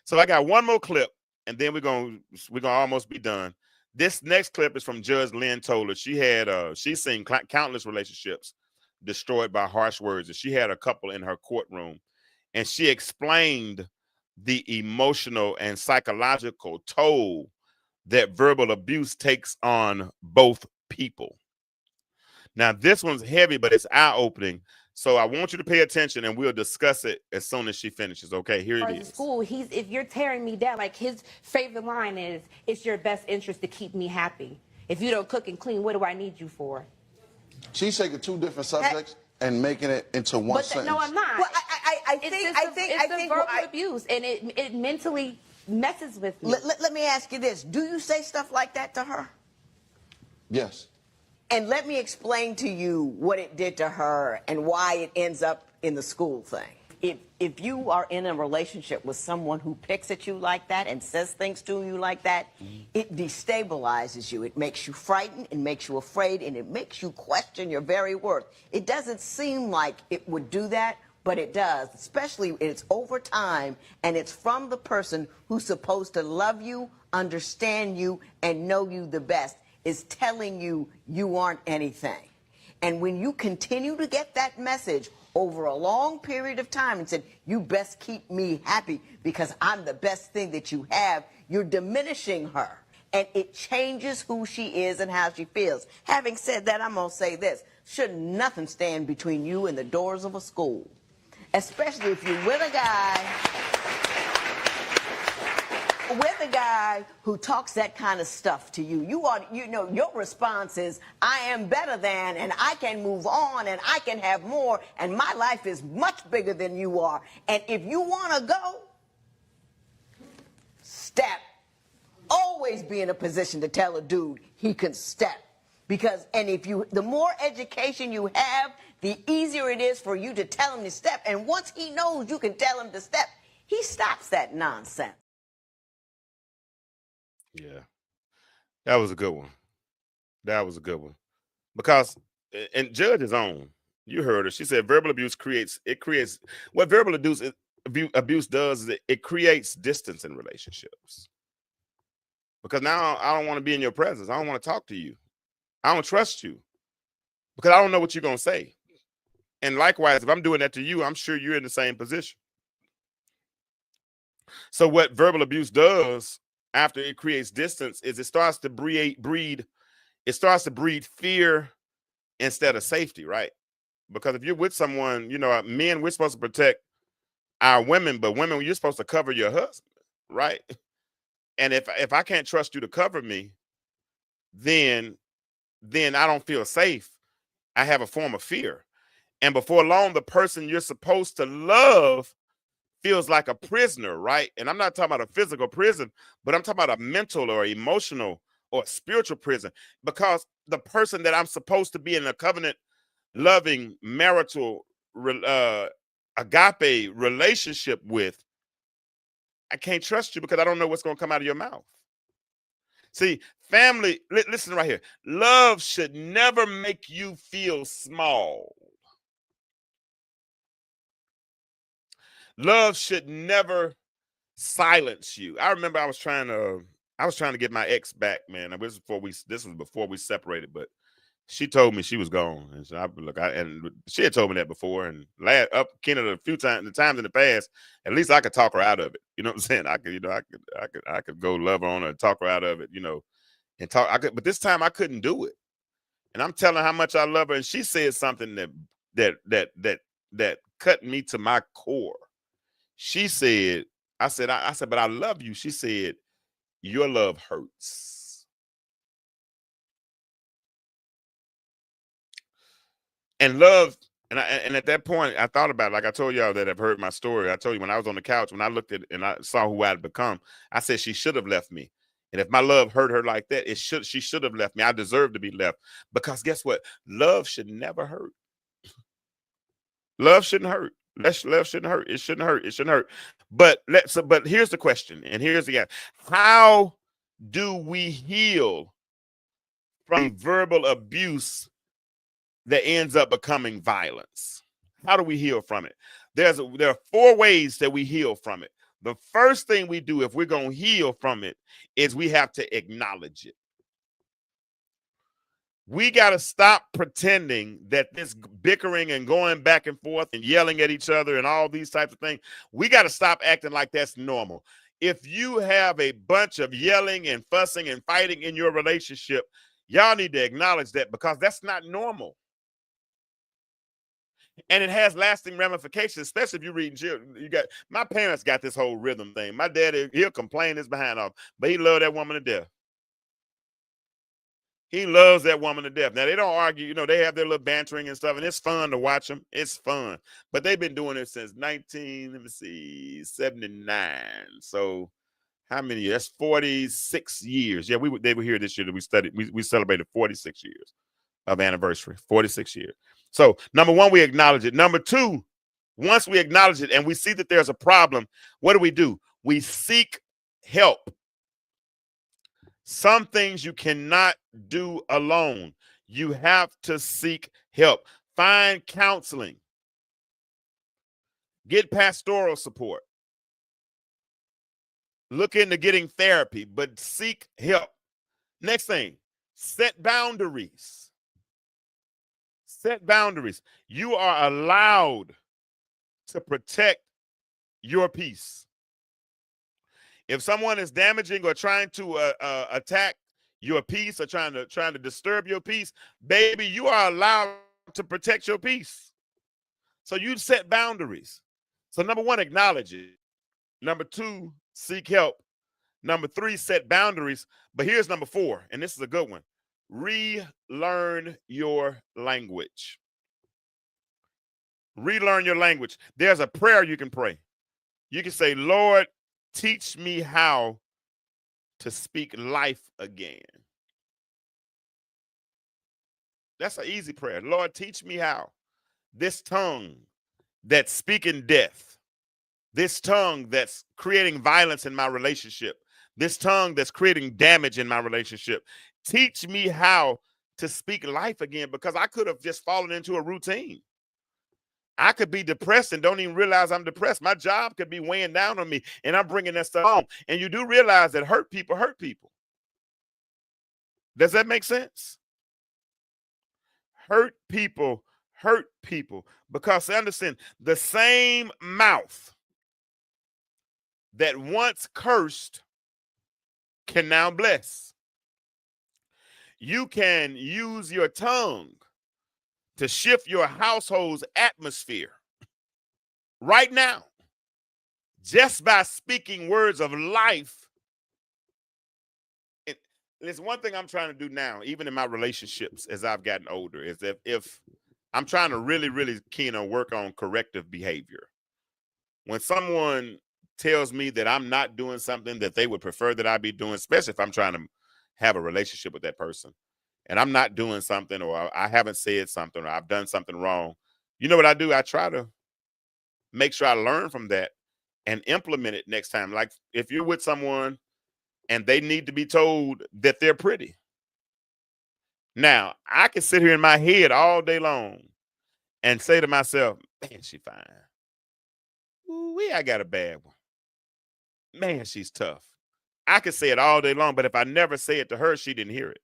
So I got one more clip, and then we're gonna almost be done. This next clip is from Judge Lynn Toller. She's seen countless relationships destroyed by harsh words, and she had a couple in her courtroom, and she explained the emotional and psychological toll that verbal abuse takes on both people. Now, this one's heavy, but it's eye-opening. So I want you to pay attention, and we'll discuss it as soon as she finishes. Okay, here it is. School, if you're tearing me down, like his favorite line is, "It's your best interest to keep me happy. If you don't cook and clean, what do I need you for?" She's taking two different subjects and making it into one sentence. No, I'm not. Well, I think verbal abuse, and it mentally messes with me. Let me ask you this: do you say stuff like that to her? Yes. And let me explain to you what it did to her and why it ends up in the school thing. If you are in a relationship with someone who picks at you like that and says things to you like that, it destabilizes you. It makes you frightened, it makes you afraid, and it makes you question your very worth. It doesn't seem like it would do that, but it does, especially it's over time, and it's from the person who's supposed to love you, understand you, and know you the best, is telling you you aren't anything. And when you continue to get that message over a long period of time and said, you best keep me happy because I'm the best thing that you have, you're diminishing her. And it changes who she is and how she feels. Having said that, I'm going to say this. Should nothing stand between you and the doors of a school, especially if you're with a guy who talks that kind of stuff to you. Your response is, I am better than, and I can move on, and I can have more, and my life is much bigger than you are. And if you want to go, step. Always be in a position to tell a dude he can step. The more education you have, the easier it is for you to tell him to step. And once he knows you can tell him to step, he stops that nonsense. Yeah, that was a good one. Because, and Judge is on. You heard her. She said verbal abuse creates what verbal abuse does is it creates distance in relationships. Because now I don't want to be in your presence. I don't want to talk to you. I don't trust you because I don't know what you're going to say. And likewise, if I'm doing that to you, I'm sure you're in the same position. So what verbal abuse does after it creates distance is it starts to breed fear instead of safety, right? Because if you're with someone, men, we're supposed to protect our women, but women, you're supposed to cover your husband, right? And if I can't trust you to cover me, then I don't feel safe. I have a form of fear. And before long, the person you're supposed to love feels like a prisoner, right? And I'm not talking about a physical prison, but I'm talking about a mental or emotional or spiritual prison, because the person that I'm supposed to be in a covenant loving marital agape relationship with, I can't trust you because I don't know what's going to come out of your mouth. See, family, listen right here. Love should never make you feel small. Love should never silence you. I remember I was trying to get my ex back, man. This was before we separated, but she told me she was gone. And so and she had told me that before. And a few times in the past, at least I could talk her out of it. You know what I'm saying? I could go love her on her and talk her out of it, and talk. But this time I couldn't do it. And I'm telling her how much I love her. And she said something that cut me to my core. She said, I said, but I love you. She said, your love hurts. And love, and at that point, I thought about it. Like I told y'all that have heard my story. I told you when I was on the couch, when I looked at and I saw who I had become, I said she should have left me. And if my love hurt her like that, she should have left me. I deserve to be left. Because guess what? Love should never hurt. Love shouldn't hurt. Left shouldn't hurt. It shouldn't hurt. It shouldn't hurt. But but here's the question, and here's the answer. How do we heal from verbal abuse that ends up becoming violence? How do we heal from it? There are 4 ways that we heal from it. The first thing we do if we're going to heal from it is we have to acknowledge it. We got to stop pretending that this bickering and going back and forth and yelling at each other and all these types of things, we got to stop acting like that's normal. If you have a bunch of yelling and fussing and fighting in your relationship, y'all need to acknowledge that, because that's not normal. And it has lasting ramifications, especially if you're reading children. My parents got this whole rhythm thing. My daddy, he'll complain his behind off, but he loved that woman to death. He loves that woman to death. Now, they don't argue. They have their little bantering and stuff, and it's fun to watch them. It's fun. But they've been doing it since 1979. So how many years? That's 46 years. Yeah, they were here this year that we celebrated 46 years of anniversary, 46 years. So number 1, we acknowledge it. Number 2, once we acknowledge it and we see that there's a problem, what do? We seek help. Some things you cannot do alone. You have to seek help. Find counseling. Get pastoral support. Look into getting therapy, but seek help. Next thing, set boundaries. Set boundaries. You are allowed to protect your peace. If someone is damaging or trying to attack your peace or trying to disturb your peace, baby, you are allowed to protect your peace. So you set boundaries. So number 1, acknowledge it. Number 2, seek help. Number 3, set boundaries. But here's number 4, and this is a good one. Relearn your language. Relearn your language. There's a prayer you can pray. You can say, Lord, teach me how to speak life again. That's an easy prayer. Lord, teach me how. This tongue that's speaking death, this tongue that's creating violence in my relationship, this tongue that's creating damage in my relationship, teach me how to speak life again, because I could have just fallen into a routine. I could be depressed and don't even realize I'm depressed. My job could be weighing down on me, and I'm bringing that stuff home. And you do realize that hurt people hurt people. Does that make sense? Hurt people hurt people, because understand, the same mouth that once cursed can now bless. You can use your tongue to shift your household's atmosphere right now, just by speaking words of life. There's one thing I'm trying to do now, even in my relationships as I've gotten older, is that if I'm trying to really, really keen on work on corrective behavior. When someone tells me that I'm not doing something that they would prefer that I be doing, especially if I'm trying to have a relationship with that person, and I'm not doing something, or I haven't said something, or I've done something wrong, you know what I do? I try to make sure I learn from that and implement it next time. Like if you're with someone and they need to be told that they're pretty. Now, I can sit here in my head all day long and say to myself, man, she fine. Ooh, I got a bad one. Man, she's tough. I could say it all day long, but if I never say it to her, she didn't hear it.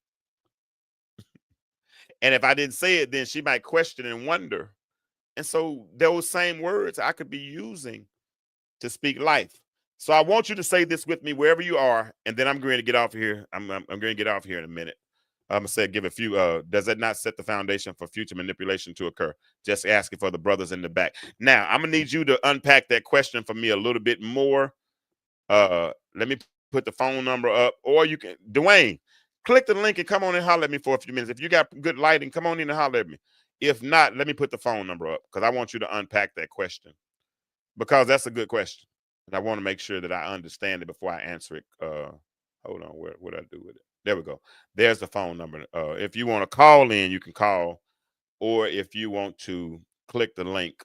And if I didn't say it, then she might question and wonder. And so those same words I could be using to speak life. So I want you to say this with me wherever you are, and then I'm going to get off here. I'm going to get off here in a minute. I'm going to say, give a few, does that not set the foundation for future manipulation to occur? Just asking for the brothers in the back. Now, I'm going to need you to unpack that question for me a little bit more. Let me put the phone number up, or you can, Dwayne, click the link and come on and holler at me for a few minutes. If you got good lighting, come on in and holler at me. If not, let me put the phone number up, because I want you to unpack that question, because that's a good question. And I want to make sure that I understand it before I answer it. Hold on, what would I do with it? There we go. There's the phone number. If you want to call in, you can call, or if you want to click the link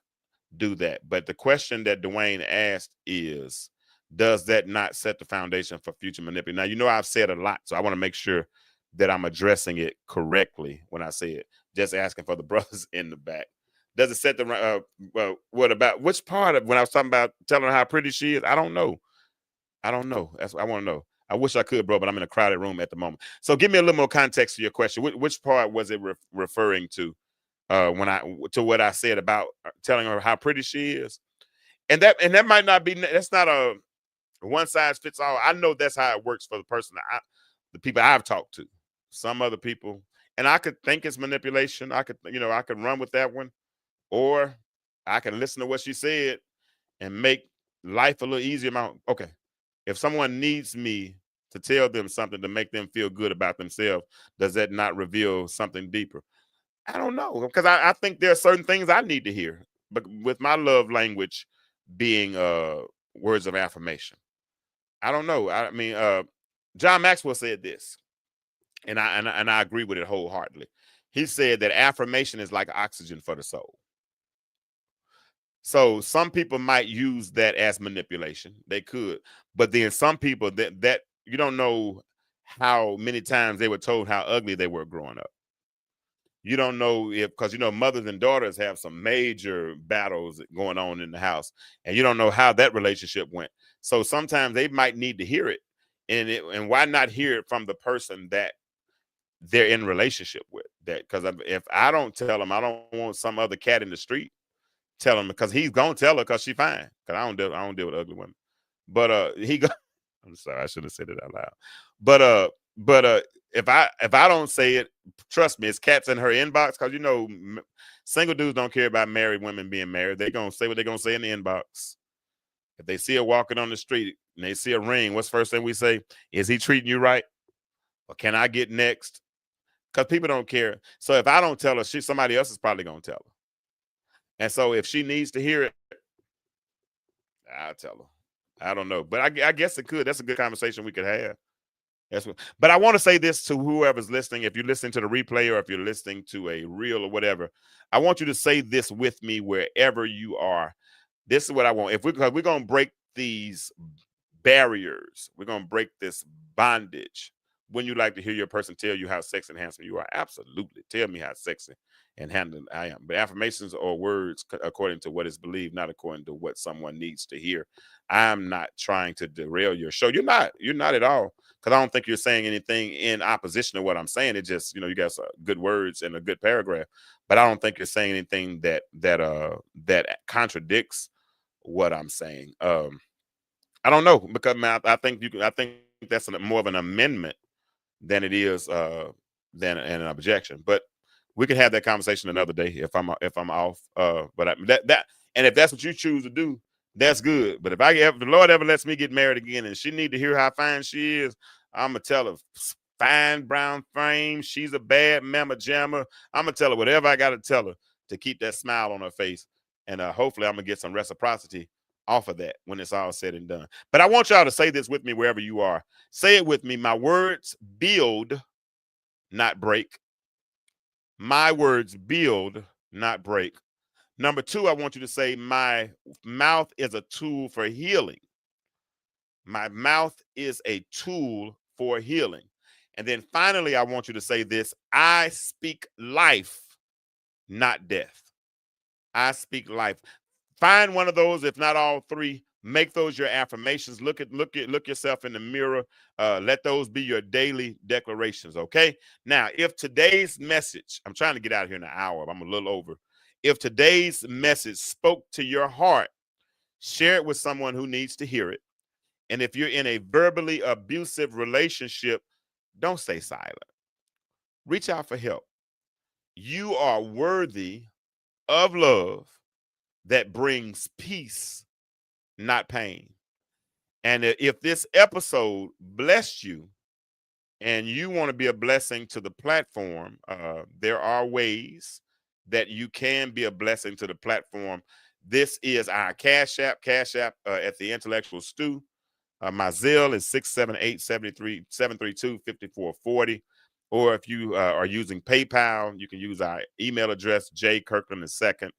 do that. But the question that Dwayne asked is, does that not set the foundation for future manipulation? Now, you know, I've said a lot, so I want to make sure that I'm addressing it correctly when I say it. Just asking for the brothers in the back. Does it set the what about which part of when I was talking about telling her how pretty she is? I don't know. I don't know. That's what I want to know. I wish I could, bro, but I'm in a crowded room at the moment. So give me a little more context to your question. Which part was it referring to to what I said about telling her how pretty she is? And that might not be, that's not a one size fits all. I know that's how it works for the person, the people I've talked to. Some other people, and I could think it's manipulation. I could run with that one, or I can listen to what she said and make life a little easier. Okay, if someone needs me to tell them something to make them feel good about themselves, does that not reveal something deeper? I don't know, because I think there are certain things I need to hear, but with my love language being words of affirmation. I don't know. I mean, John Maxwell said this, and I agree with it wholeheartedly. He said that affirmation is like oxygen for the soul. So some people might use that as manipulation. They could, but then some people that you don't know how many times they were told how ugly they were growing up. You don't know if, because mothers and daughters have some major battles going on in the house, and you don't know how that relationship went. So sometimes they might need to hear it, and why not hear it from the person that they're in relationship with? That, because if I don't tell them, I don't want some other cat in the street tell him, because he's gonna tell her because she fine. Because I don't deal with ugly women. But I'm sorry, I should have said it out loud. But if I don't say it, trust me, it's cats in her inbox, because single dudes don't care about married women being married. They're gonna say what they're gonna say in the inbox. If they see her walking on the street and they see a ring, what's the first thing we say? Is he treating you right? Or can I get next? Because people don't care. So if I don't tell her, somebody else is probably gonna tell her. And so if she needs to hear it, I'll tell her. I don't know, but I guess it could. That's a good conversation we could have. But I want to say this to whoever's listening. If you're listening to the replay, or if you're listening to a reel or whatever, I want you to say this with me wherever you are. This is what I want. Because we're going to break these barriers. We're going to break this bondage. When you like to hear your person tell you how sexy and handsome you are, absolutely. Tell me how sexy and handsome I am. But affirmations are words according to what is believed, not according to what someone needs to hear. I'm not trying to derail your show. You're not at all. Because I don't think you're saying anything in opposition to what I'm saying. It just, you got some good words and a good paragraph. But I don't think you're saying anything that contradicts what I'm saying. I don't know, because I think that's more of an amendment than it is than an objection. But we can have that conversation another day if I'm off. But and if that's what you choose to do, that's good. But if the Lord ever lets me get married again and she need to hear how fine she is, I'm gonna tell her fine brown frame. She's a bad mama jamma. I'm gonna tell her whatever I gotta tell her to keep that smile on her face. And hopefully I'm gonna get some reciprocity off of that when it's all said and done. But I want y'all to say this with me wherever you are. Say it with me. My words build, not break. My words build, not break. Number 2, I want you to say, my mouth is a tool for healing. My mouth is a tool for healing. And then finally, I want you to say this: I speak life, not death. I speak life. Find one of those, if not all 3. Make those your affirmations. Look yourself in the mirror. Let those be your daily declarations. Okay. Now, if today's message, I'm trying to get out of here in an hour. I'm a little over. If today's message spoke to your heart, share it with someone who needs to hear it. And if you're in a verbally abusive relationship, don't stay silent. Reach out for help. You are worthy of love that brings peace, not pain. And if this episode blessed you and you want to be a blessing to the platform, there are ways that you can be a blessing to the platform. This is our Cash App at the Intellectual Stew. My Zelle is 678-732-5440. Or if you are using PayPal, you can use our email address, jkirkland2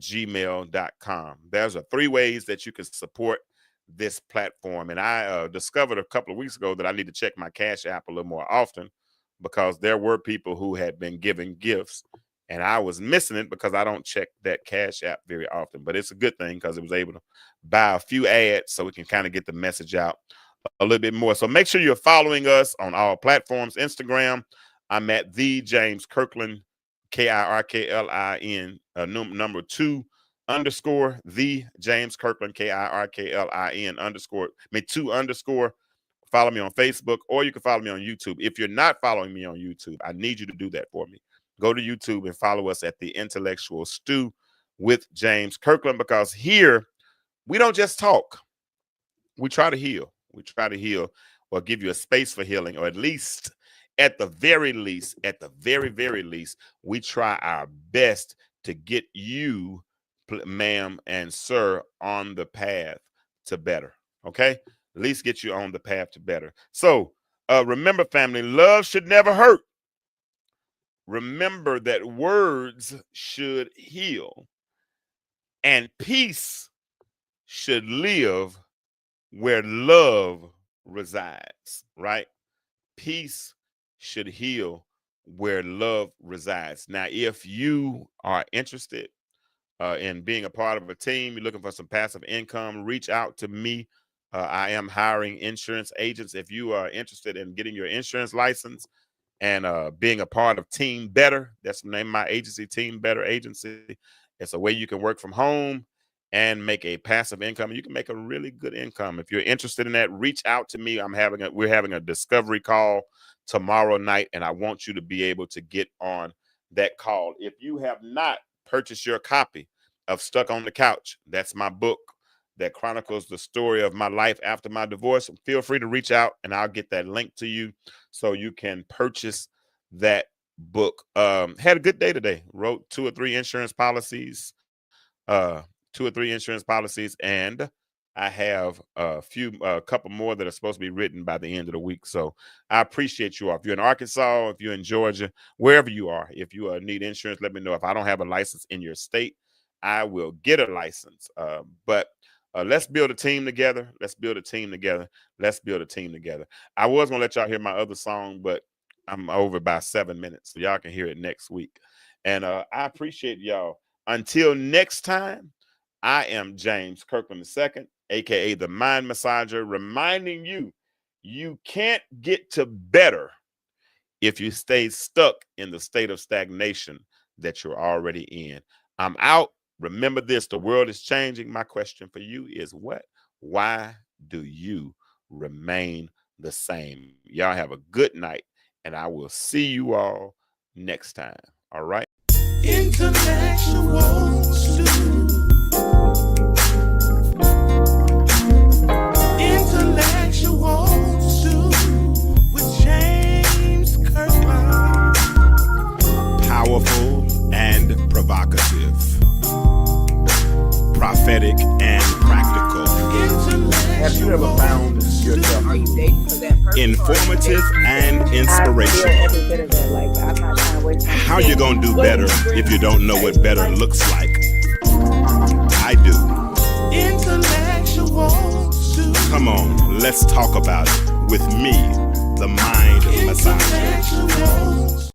gmail.com. There's 3 ways that you can support this platform. And I discovered a couple of weeks ago that I need to check my Cash App a little more often, because there were people who had been giving gifts and I was missing it because I don't check that Cash App very often. But it's a good thing because it was able to buy a few ads so we can kind of get the message out a little bit more. So make sure you're following us on all platforms. Instagram, I'm at the James Kirkland, KIRKLIN, number 2 _ the James Kirkland, KIRKLIN _ 2 _ Follow me on Facebook, or you can follow me on YouTube. If you're not following me on YouTube, I need you to do that for me. Go to YouTube and follow us at The Intellectual Stew with James Kirkland, because here we don't just talk. We try to heal. We try to heal, or give you a space for healing, or at least, at the very least, very least, we try our best to get you, ma'am and sir, on the path to better. Okay? At least get you on the path to better. So remember, family, love should never hurt. Remember that words should heal, and peace should live where love resides, right? Peace should heal where love resides. Now, if you are interested in being a part of a team, you're looking for some passive income, reach out to me. I am hiring insurance agents. If you are interested in getting your insurance license and being a part of Team Better, that's the name of my agency, Team Better Agency. It's a way you can work from home and make a passive income. You can make a really good income. If you're interested in that, reach out to me. We're having a discovery call tomorrow night, and I want you to be able to get on that call. If you have not purchased your copy of Stuck on the Couch, that's my book that chronicles the story of my life after my divorce, feel free to reach out and I'll get that link to you so you can purchase that book. Had a good day today. Wrote 2 or 3 insurance policies, and I have a couple more that are supposed to be written by the end of the week. So I appreciate you all. If you're in Arkansas, if you're in Georgia, wherever you are, if you need insurance, let me know. If I don't have a license in your state, I will get a license. But let's build a team together. Let's build a team together. Let's build a team together. I was going to let y'all hear my other song, but I'm over by 7 minutes. So y'all can hear it next week. And I appreciate y'all. Until next time, I am James Kirkland II, a.k.a. the Mind Massager, reminding you, you can't get to better if you stay stuck in the state of stagnation that you're already in. I'm out. Remember this, the world is changing. My question for you is what? Why do you remain the same? Y'all have a good night, and I will see you all next time. All right? Intellectual Stew. Intellectual Stew with James Kirkland. Powerful and provocative. Prophetic and practical. Have you ever found yourself? Informative and inspirational. How you gonna do better if you don't know what better looks like? I do. Intellectual Stew. Come on, let's talk about it with me, the Mind Massager. Intellectual